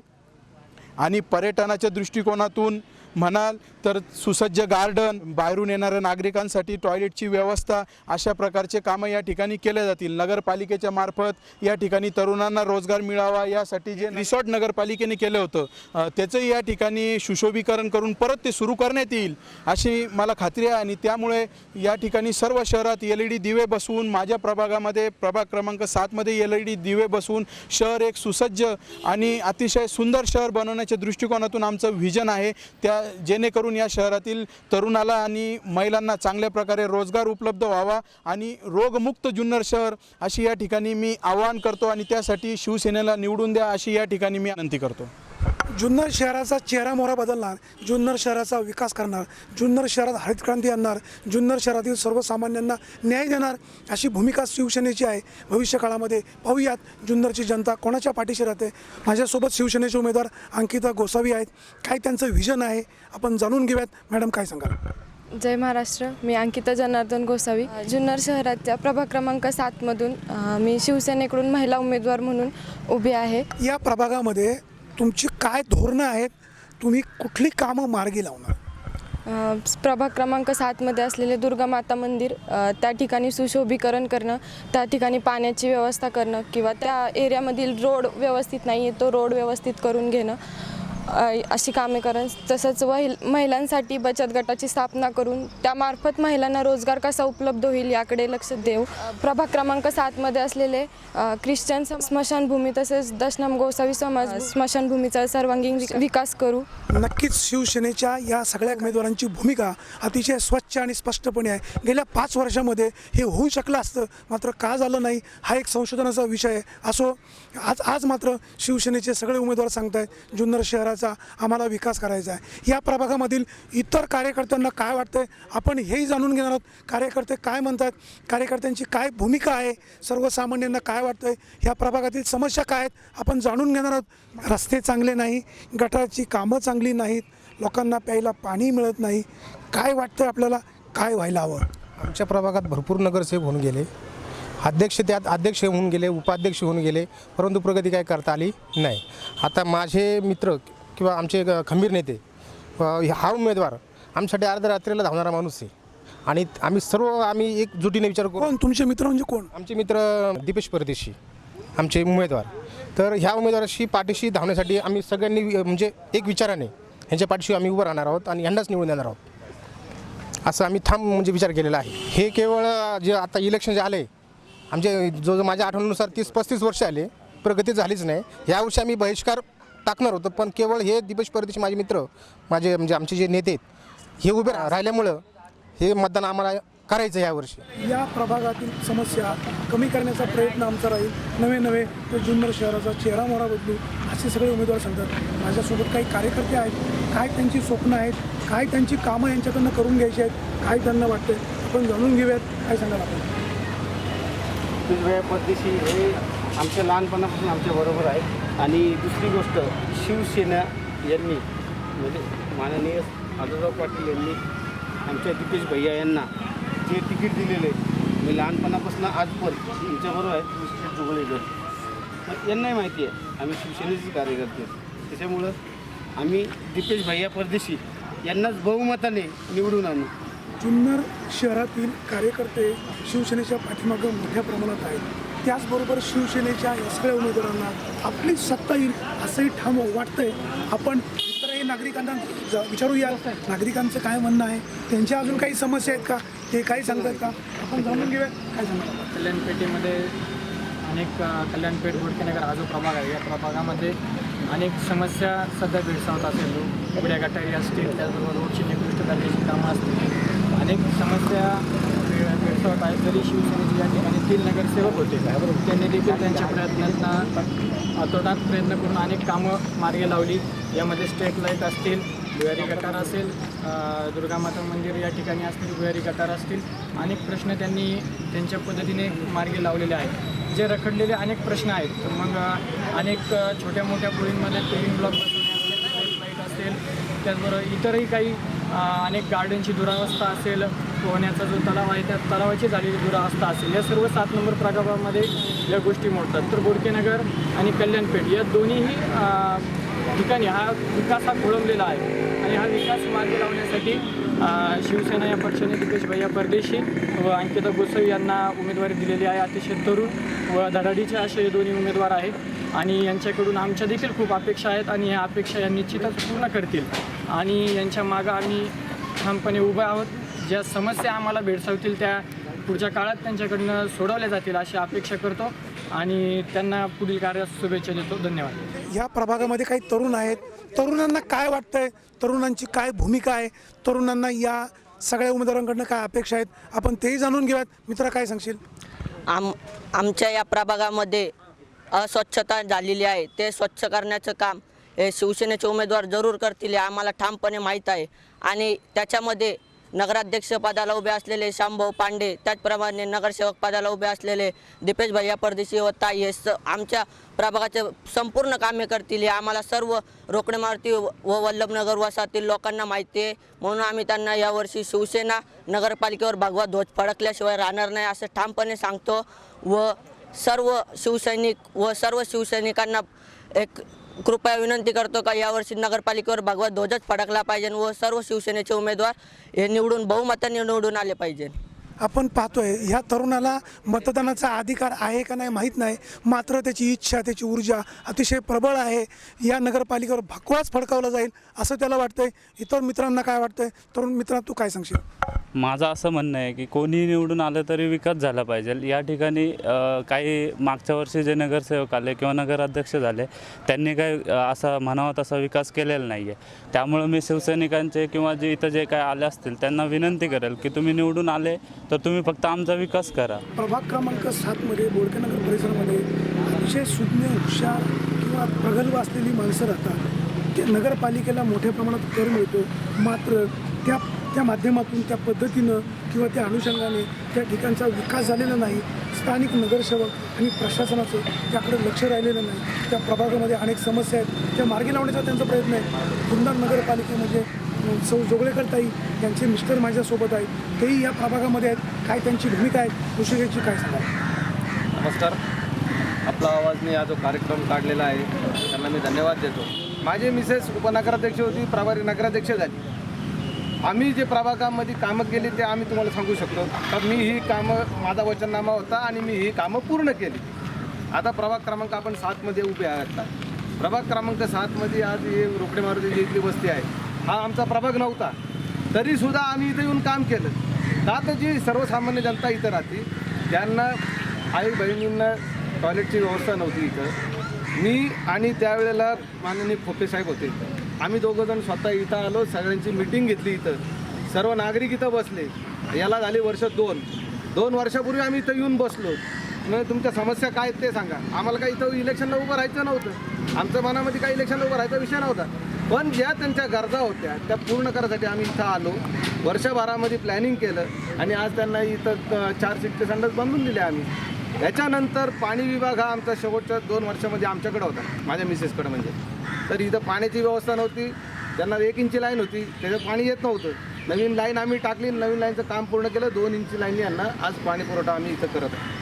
आणि पर्यटनाच्या दृष्टिकोनातून म्हणाल तर सुसज्ज गार्डन, बाहेरून येणाऱ्या नागरिकांसाठी टॉयलेटची व्यवस्था, अशा प्रकारचे कामं या ठिकाणी केले जातील. नगरपालिकेच्या मार्फत या ठिकाणी तरुणांना रोजगार मिळावा यासाठी जे रिसॉर्ट नगरपालिकेने केलं होतं त्याचंही या ठिकाणी सुशोभीकरण करून परत ते सुरू करण्यात येईल अशी मला खात्री आहे. आणि त्यामुळे या ठिकाणी सर्व शहरात LED दिवे बसवून, माझ्या प्रभागामध्ये प्रभाग क्रमांक 7 मध्ये LED दिवे बसवून शहर एक सुसज्ज आणि अतिशय सुंदर शहर बनवण्याच्या दृष्टिकोनातून आमचं व्हिजन आहे. त्या जेणेकरून या शहरातील तरुणाला आणि महिलांना चांगल्या प्रकारे रोजगार उपलब्ध व्हावा आणि रोगमुक्त जुन्नर शहर अशी या ठिकाणी मी आवाहन करतो आणि त्यासाठी शिवसेनेला निवडून द्या अशी या ठिकाणी मी विनंती करतो. जुन्नर शहराचा चेहरामोहरा बदलणार, जुन्नर शहराचा विकास करणार, जुन्नर शहरात हरित क्रांती आणणार, जुन्नर शहरातील सर्वसामान्यांना न्याय देणार अशी भूमिका शिवसेनेची आहे. भविष्य काळामध्ये पाहूयात जुन्नरची जनता कोणाच्या पाठीशी राहते. माझ्यासोबत शिवसेनेचे उमेदवार अंकिता गोसावी आहेत. काय त्यांचं व्हिजन आहे आपण जाणून घेऊयात. मॅडम, काय सांगाल? जय महाराष्ट्र. मी अंकिता जनार्दन गोसावी, जुन्नर शहराच्या प्रभाग क्रमांक 7मधून मी शिवसेनेकडून महिला उमेदवार म्हणून उभी आहे. या प्रभागामध्ये तुमची काय धोरणं आहेत, तुम्ही कुठली कामं मार्गी लावणार? प्रभाग क्रमांक 7मध्ये असलेले दुर्गा माता मंदिर त्या ठिकाणी सुशोभीकरण करणं, त्या ठिकाणी पाण्याची व्यवस्था करणं किंवा त्या एरियामधील रोड व्यवस्थित नाही आहे तो रोड व्यवस्थित करून घेणं, अशी कामे करण. तसंच महिलांसाठी बचत गटाची स्थापना करून त्यामार्फत महिलांना रोजगार कसा उपलब्ध होईल याकडे लक्ष देऊ. प्रभाग क्रमांक 7मध्ये असलेले ख्रिश्चन स्मशानभूमी तसेच दशनाम गोसावी समाज स्मशानभूमीचा सर्वांगीण विकास करू. नक्कीच शिवसेनेच्या या सगळ्या उमेदवारांची भूमिका अतिशय स्वच्छ आणि स्पष्टपणे आहे. गेल्या 5 वर्षामध्ये हे होऊ शकलं असतं, मात्र का झालं नाही हा एक संशोधनाचा विषय आहे. असो, आज मात्र शिवसेनेचे सगळे उमेदवार सांगत आहेत जुन्नर शहराचा आम्हाला विकास करायचा आहे. या प्रभागामधील इतर कार्यकर्त्यांना काय वाटतंय आपण हेही जाणून घेणार आहोत. कार्यकर्ते काय म्हणतात, कार्यकर्त्यांची काय भूमिका आहे, सर्वसामान्यांना काय वाटतंय, या प्रभागातील समस्या काय आहेत आपण जाणून घेणार आहोत. रस्ते चांगले नाही, गटाराची कामं चांगली नाहीत, लोकांना प्यायला पाणी मिळत नाही. काय वाटतंय आपल्याला, काय व्हायला हवं? आमच्या प्रभागात भरपूर नगरसेवक होऊन गेले, त्यात अध्यक्ष होऊन गेले, उपाध्यक्ष होऊन गेले, परंतु प्रगती काय करता आली नाही. आता माझे मित्र किंवा आमचे खंबीर नेते, हा उमेदवार आमच्यासाठी अर्ध्या रात्रीला धावणारा माणूस आहे आणि आम्ही एकजुटीने विचार करू. कोण तुमचे मित्र म्हणजे कोण? आमचे मित्र दीपेश परदेशी आमचे उमेदवार. तर ह्या उमेदवाराशी पाठीशी धावण्यासाठी आम्ही सगळ्यांनी म्हणजे एक विचाराने ह्यांच्या पाठीशी आम्ही उभं राहणार आहोत आणि ह्यांनाच निवडून देणार आहोत असं आम्ही म्हणजे विचार केलेला आहे. हे केवळ जे आता इलेक्शन जे आले आमचे जो माझ्या आठवणीनुसार 30-35 वर्ष आले, प्रगती झालीच नाही. यावर्षी आम्ही बहिष्कार टाकणार होतो, पण केवळ हे दीपेश परदेशी माझे मित्र, माझे म्हणजे आमचे जे नेते हे उभे राहिल्यामुळं हे मतदान आम्हाला करायचं यावर्षी. या प्रभागातील समस्या कमी करण्याचा प्रयत्न आमचा राहील. नवे ते जुन्नर शहराचा चेहरा मोहरा बदलू असे सगळे उमेदवार सांगतात. माझ्यासोबत काही कार्यकर्ते आहेत, काय त्यांची स्वप्न आहेत, काय त्यांची कामं यांच्याकडनं करून घ्यायची आहेत, काय त्यांना वाटते आपण जाणून घेऊयात. काय सांगाल आपण? परदेशी हे आमच्या लहानपणापासून आमच्याबरोबर आहे. आणि दुसरी गोष्ट, शिवसेना यांनी म्हणजे माननीय आजोबा पाटील यांनी आमच्या दीपेश भैया यांना जे तिकीट दिलेलं आहे, मी लहानपणापासून आजपर्यंत आमच्याबरोबर आहे जुगळेकर, पण यांनाही माहिती आहे आम्ही शिवसेनेचे कार्यकर्ते. त्याच्यामुळं आम्ही दीपेश भैया परदेशी यांनाच बहुमताने निवडून आणू. जुन्नर शहरातील कार्यकर्ते शिवसेनेच्या पाठीमागं मोठ्या प्रमाणात आहेत. त्याचबरोबर शिवसेनेच्या या सगळ्या उमेदवारांना आपली सत्ता येईल असंही ठाम वाटतंय. आपण इतरही नागरिकांना विचारूया, नागरिकांचं काय म्हणणं आहे, त्यांच्या अजून काही समस्या आहेत का, ते काही सांगतात का, आपण जाणून घेऊया. काय सांगतात? कल्याणपेठेमध्ये अनेक कल्याणपेठ बोडकेनगर हा जो प्रभाग आहे, या प्रभागामध्ये अनेक समस्या सध्या भेडसावत असेल. उघड्या गटारी असतील, त्याचबरोबर रोडची निकृष्ट दर्जाची कामं असतील, अनेक समस्या भेडसावत आहेत. जरी शिवसेनेचे या ठिकाणी 3 नगरसेवक होते, त्यांनी देखील त्यांच्या प्रयत्नांना अतोनात प्रयत्न करून अनेक कामं मार्गी लावली. यामध्ये स्ट्रीट लाईट असतील, भुयारी गटार असेल, दुर्गामाता मंदिर या ठिकाणी असतील, भुयारी गटार असतील, अनेक प्रश्न त्यांनी त्यांच्या पद्धतीने मार्गी लावलेले आहेत. जे रखडलेले अनेक प्रश्न आहेत, तर मग अनेक छोट्या मोठ्या पुळींमध्ये पेविंग ब्लॉक बसवणे असेल, स्ट्रीट लाईट असेल, त्याचबरोबर इतरही काही अनेक गार्डनची दुरावस्था असेल, पोहण्याचा जो तलाव आहे त्या तलावाची झालेली दुरावस्था असेल, या सर्व 7 नंबर प्रभागामध्ये या गोष्टी मोडतात. तर बोडकेनगर आणि कल्याणपेठ या दोन्हीही ठिकाणी हा विकास हा खोळंबलेला आहे आणि हा विकास मार्गी लावण्यासाठी शिवसेना या पक्षाने दीपेश भैया परदेशी व अंकिता गोसावी यांना उमेदवारी दिलेली आहे. अतिशय तरुण व धडाडीचे असे हे दोन्ही उमेदवार आहेत आणि यांच्याकडून आमच्या देखील खूप अपेक्षा आहेत आणि ह्या अपेक्षा या निश्चितच पूर्ण करतील आणि यांच्या मागं आम्ही ठामपणे उभे आहोत. ज्या समस्या आम्हाला भेडसावतील त्या पुढच्या काळात त्यांच्याकडनं सोडवल्या जातील अशी अपेक्षा करतो आणि त्यांना पुढील कार्यात शुभेच्छा देतो. धन्यवाद. या प्रभागामध्ये काही तरुण आहेत, तरुणांना काय वाटतंय, तरुणांची काय भूमिका आहे, तरुणांना या सगळ्या उमेदवारांकडनं काय अपेक्षा आहेत, आपण तेही जाणून घेऊयात. मित्रा, काय सांगशील? आमच्या या प्रभागामध्ये अस्वच्छता झालेली आहे, ते स्वच्छ करण्याचं काम हे शिवसेनेचे उमेदवार जरूर करतील हे आम्हाला ठामपणे माहीत आहे. आणि त्याच्यामध्ये नगराध्यक्ष पदाला उभे असलेले शामभाऊ पांडे, त्याचप्रमाणे नगरसेवक पदाला उभे असलेले दीपेश भैया परदेशी व ताई हे आमच्या प्रभागाचे संपूर्ण कामे करतील हे आम्हाला सर्व रोकडे मारुती व वल्लभनगर वसाहतील लोकांना माहिती आहे. म्हणून आम्ही त्यांना यावर्षी शिवसेना नगरपालिकेवर भगवा ध्वज फडकल्याशिवाय राहणार नाही असं ठामपणे सांगतो व सर्व शिवसैनिक व सर्व शिवसैनिकांना एक कृपया विनंती करतो का यावर्षी नगरपालिकेवर भगवा ध्वजच फडकला पाहिजे व सर्व शिवसेनेचे उमेदवार हे निवडून बहुमताने निवडून आले पाहिजे. आपण पाहतोय ह्या तरुणाला मतदानाचा अधिकार आहे का नाही माहीत नाही, मात्र त्याची इच्छा, त्याची ऊर्जा अतिशय प्रबळ आहे. या नगरपालिकेवर भगवाच फडकावला जाईल असं त्याला वाटतंय. इतर मित्रांना काय वाटतंय? तरुण मित्रा, तू काय सांगशील? माझं असं म्हणणं आहे की कोणी निवडून आलं तरी विकास झाला पाहिजे. या ठिकाणी काही मागच्या वर्षी जे नगरसेवक आले किंवा नगराध्यक्ष झाले त्यांनी काही असा म्हणावा तसा विकास केलेला नाही आहे. त्यामुळं मी शिवसैनिकांचे किंवा जे इथं जे काय आले असतील त्यांना विनंती करेल की तुम्ही निवडून आले तर तुम्ही फक्त आमचा विकास करा. प्रभाग क्रमांक 7मध्ये बोडकेनगर परिसरामध्ये अतिशय सुज्ञ, हुशार किंवा प्रगल्भ असलेली माणसं राहतात. ते नगरपालिकेला मोठ्या प्रमाणात कर मिळतो, मात्र त्या माध्यमातून, त्या पद्धतीनं किंवा त्या अनुषंगाने त्या ठिकाणचा विकास झालेला नाही. स्थानिक नगरसेवक आणि प्रशासनाचं त्याकडे लक्ष राहिलेलं नाही. त्या प्रभागामध्ये अनेक समस्या आहेत, त्या मार्गी लावण्याचा त्यांचा प्रयत्न आहे. जुन्नर नगरपालिकेमध्ये सौ जोगळेकर ताई यांचे मिस्टर माझ्यासोबत आहेत, तेही या प्रभागामध्ये आहेत. काय त्यांची भूमिका आहे, ऋषिकेशची काय सांगा? नमस्कार. आपला आवाजने हा जो कार्यक्रम काढलेला आहे त्यांना मी धन्यवाद देतो. माझी मिसेस उपनगराध्यक्ष होती, प्रभारी नगराध्यक्ष झाली. आम्ही जे प्रभागामध्ये कामं केली ते आम्ही तुम्हाला सांगू शकतो. तर मी ही कामं, माझा वचननामा होता आणि मी ही कामं पूर्ण केली. आता प्रभाग क्रमांक आपण 7मध्ये उभे आहात. प्रभाग क्रमांक 7मध्ये आज हे रोकडे मारुती जी इथली वस्ती आहे, हा आमचा प्रभाग नव्हता, तरीसुद्धा आम्ही इथे येऊन काम केलं. का तर जी सर्वसामान्य जनता इथं राहते त्यांना, आई बहिणींना टॉयलेटची व्यवस्था नव्हती इथं. मी आणि त्यावेळेला माननीय खोपे साहेब होते, आम्ही दोघंजण स्वतः इथं आलो, सगळ्यांची मिटिंग घेतली इथं, सर्व नागरिक इथं बसले. याला झाले वर्ष 2 वर्षापूर्वी आम्ही इथं येऊन बसलो. म्हणजे तुमच्या समस्या काय आहेत ते सांगा. आम्हाला काही इथं इलेक्शनला उभं राहायचं नव्हतं, आमच्या मनामध्ये काही इलेक्शनला उभं राहायचा विषय नव्हता, पण ज्या त्यांच्या गरजा होत्या त्या पूर्ण करण्यासाठी आम्ही इथं आलो. वर्षभरामध्ये प्लॅनिंग केलं आणि आज त्यांना इथं 4 शिट्टे संडास बांधून दिले आम्ही. त्याच्यानंतर पाणी विभाग हा आमचा शेवटच्या 2 वर्षामध्ये आमच्याकडे होता, माझ्या मिसेसकडे म्हणजे. तर इथं पाण्याची व्यवस्था नव्हती, त्यांना 1 इंची लाईन होती, त्याच्यात पाणी येत नव्हतं. नवीन लाईन आम्ही टाकली, नवीन लाईनचं काम पूर्ण केलं. 2 इंची लाईननी यांना आज पाणी पुरवठा आम्ही इथं करत आहे.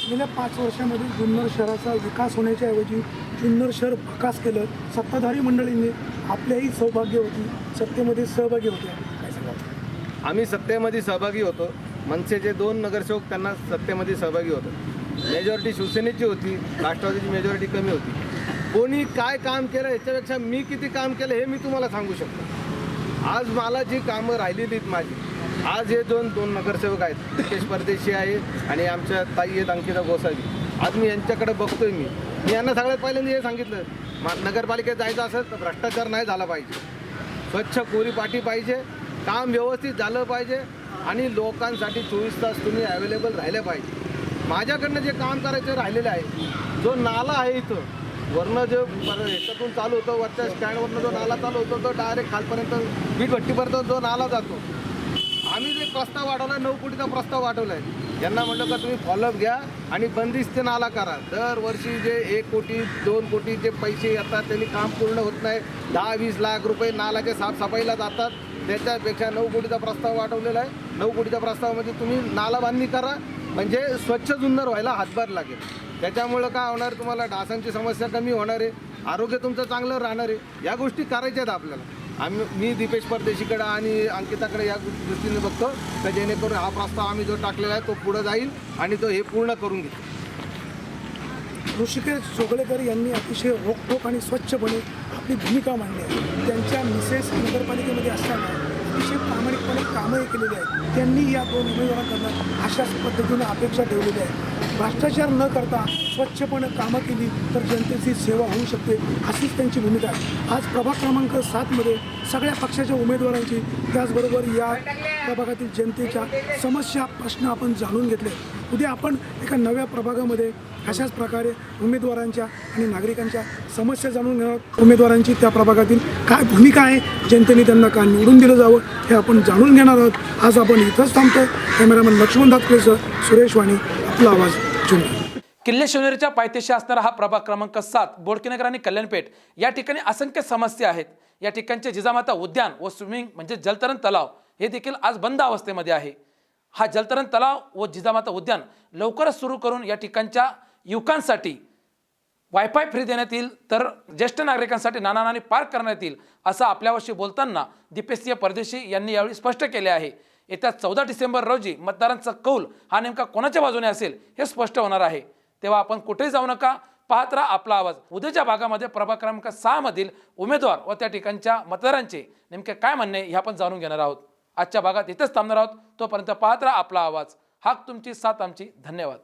गेल्या 5 वर्षामध्ये जुन्नर शहराचा विकास होण्याच्या ऐवजी जुन्नर शहर विकास केलं. सत्ताधारी मंडळींनी आपल्याही सहभागी होती, सत्तेमध्ये सहभागी होते. काय सांगा? आम्ही सत्तेमध्ये सहभागी होतो. मनसेचे 2 नगरसेवक त्यांना सत्तेमध्ये सहभागी होतो. मेजॉरिटी शिवसेनेची होती, राष्ट्रवादीची मेजॉरिटी कमी होती. कोणी काय काम केलं याच्यापेक्षा मी किती काम केलं हे मी तुम्हाला सांगू शकतो. आज मला जी कामं राहिलेली आहेत माझी, आज हे 2 नगरसेवक आहेत, निकेश परदेशी आहे आणि आमच्या ताई आहेत अंकिता गोसावी. आज मी यांच्याकडे बघतोय. मी यांना सगळ्यात पहिल्यांदा हे सांगितलं, नगरपालिकेत जायचं असेल तर भ्रष्टाचार नाही झाला पाहिजे, स्वच्छ कोरी पाटी पाहिजे, काम व्यवस्थित झालं पाहिजे आणि लोकांसाठी 24 तास तुम्ही अवेलेबल राहिले पाहिजे. माझ्याकडनं जे काम करायचं राहिलेलं आहे, जो नाला आहे इथं वरनं जो ह्याच्यातून चालू होतं, वरच्या स्टँडवरनं जो नाला चालू होतो तो डायरेक्ट खालपर्यंत वीटभट्टीपर्यंत जो नाला जातो. आम्ही जे प्रस्ताव वाढवला, 9 कोटीचा प्रस्ताव वाढवला आहे. यांना म्हटलं का तुम्ही फॉलोअप घ्या आणि बंदिस्त नाला करा. दरवर्षी जे 1 कोटी 2 कोटी जे पैसे येतात त्यांनी काम पूर्ण होत नाही. 10-20 लाख रुपये नालाच्या साफसफाईला जातात. त्याच्यापेक्षा 9 कोटीचा प्रस्ताव वाढवलेला आहे. 9 कोटीच्या प्रस्तावामध्ये तुम्ही नाला बांधणी करा, म्हणजे स्वच्छ जुन्नर व्हायला हातभार लागेल. त्याच्यामुळं काय होणार, तुम्हाला डासांची समस्या कमी होणार आहे, आरोग्य तुमचं चांगलं राहणार आहे. या गोष्टी करायच्या आहेत आपल्याला. मी दीपेश परदेशीकडे आणि अंकिताकडे या दृष्टीने बघतो तर जेणेकरून हा प्रस्ताव आम्ही जो टाकलेला आहे तो पुढे जाईल आणि तो हे पूर्ण करून घेईल. ऋषिकेश जोगळेकर यांनी अतिशय रोखठोक आणि स्वच्छपणे आपली भूमिका मांडली आहे. त्यांच्या मिसेस नगरपालिकेमध्ये असताना अतिशय प्रामाणिकपणे कामंही केलेली आहेत. त्यांनी या 2 उमेदवारांकडून अशाच पद्धतीनं अपेक्षा ठेवलेली आहे. भ्रष्टाचार न करता स्वच्छपणे कामं केली तर जनतेची सेवा होऊ शकते, अशीच त्यांची भूमिका आहे. आज प्रभाग क्रमांक 7मध्ये सगळ्या पक्षाच्या उमेदवारांची, त्याचबरोबर या प्रभागातील जनतेच्या समस्या, प्रश्न आपण जाणून घेतले. उद्या आपण एका नव्या प्रभागामध्ये अशाच प्रकारे उमेदवारांच्या आणि नागरिकांच्या समस्या जाणून घेणार. उमेदवारांची त्या प्रभागातील काय भूमिका आहे, जनतेने त्यांना का निवडून दिलं जावं हे आपण जाणून घेणार आहोत. आज आपण इथंच थांबतोय. कॅमेरामॅन लक्ष्मण दातकेसह सुरेश वाणी, आपला आवाज, जुन्नर. किल्ले शिवनेरीच्या पायथ्याशी असणारा हा प्रभाग क्रमांक 7 बोडकेनगर आणि कल्याणपेठ या ठिकाणी असंख्य समस्या आहेत. या ठिकाणचे जिजामाता उद्यान व स्विमिंग म्हणजे जलतरण तलाव हे देखील आज बंद अवस्थेमध्ये आहे. हा जलतरण तलाव व जिजामाता उद्यान लवकरच सुरू करून या ठिकाणच्या युवकांसाठी वायफाय फ्री देण्यात येईल तर ज्येष्ठ नागरिकांसाठी नाना नानी पार्क करण्यात येईल असं आपल्यावर्षी बोलताना दीपेशसिंह परदेशी यांनी यावेळी स्पष्ट केले आहे. येत्या 14 डिसेंबर रोजी मतदारांचा कौल हा नेमका कोणाच्या बाजूने असेल हे स्पष्ट होणार आहे. तेव्हा आपण कुठेही जाऊ नका, पाहत राहा आपला आवाज. उद्याच्या भागामध्ये प्रभाग क्रमांक 6 मधील उमेदवार व त्या ठिकाणच्या मतदारांचे नेमके काय म्हणणे हे आपण जाणून घेणार आहोत. आजच्या भागात इथेच थांबणार आहोत. तोपर्यंत पाहत राहा आपला आवाज. हाक तुमची, साथ आमची. धन्यवाद.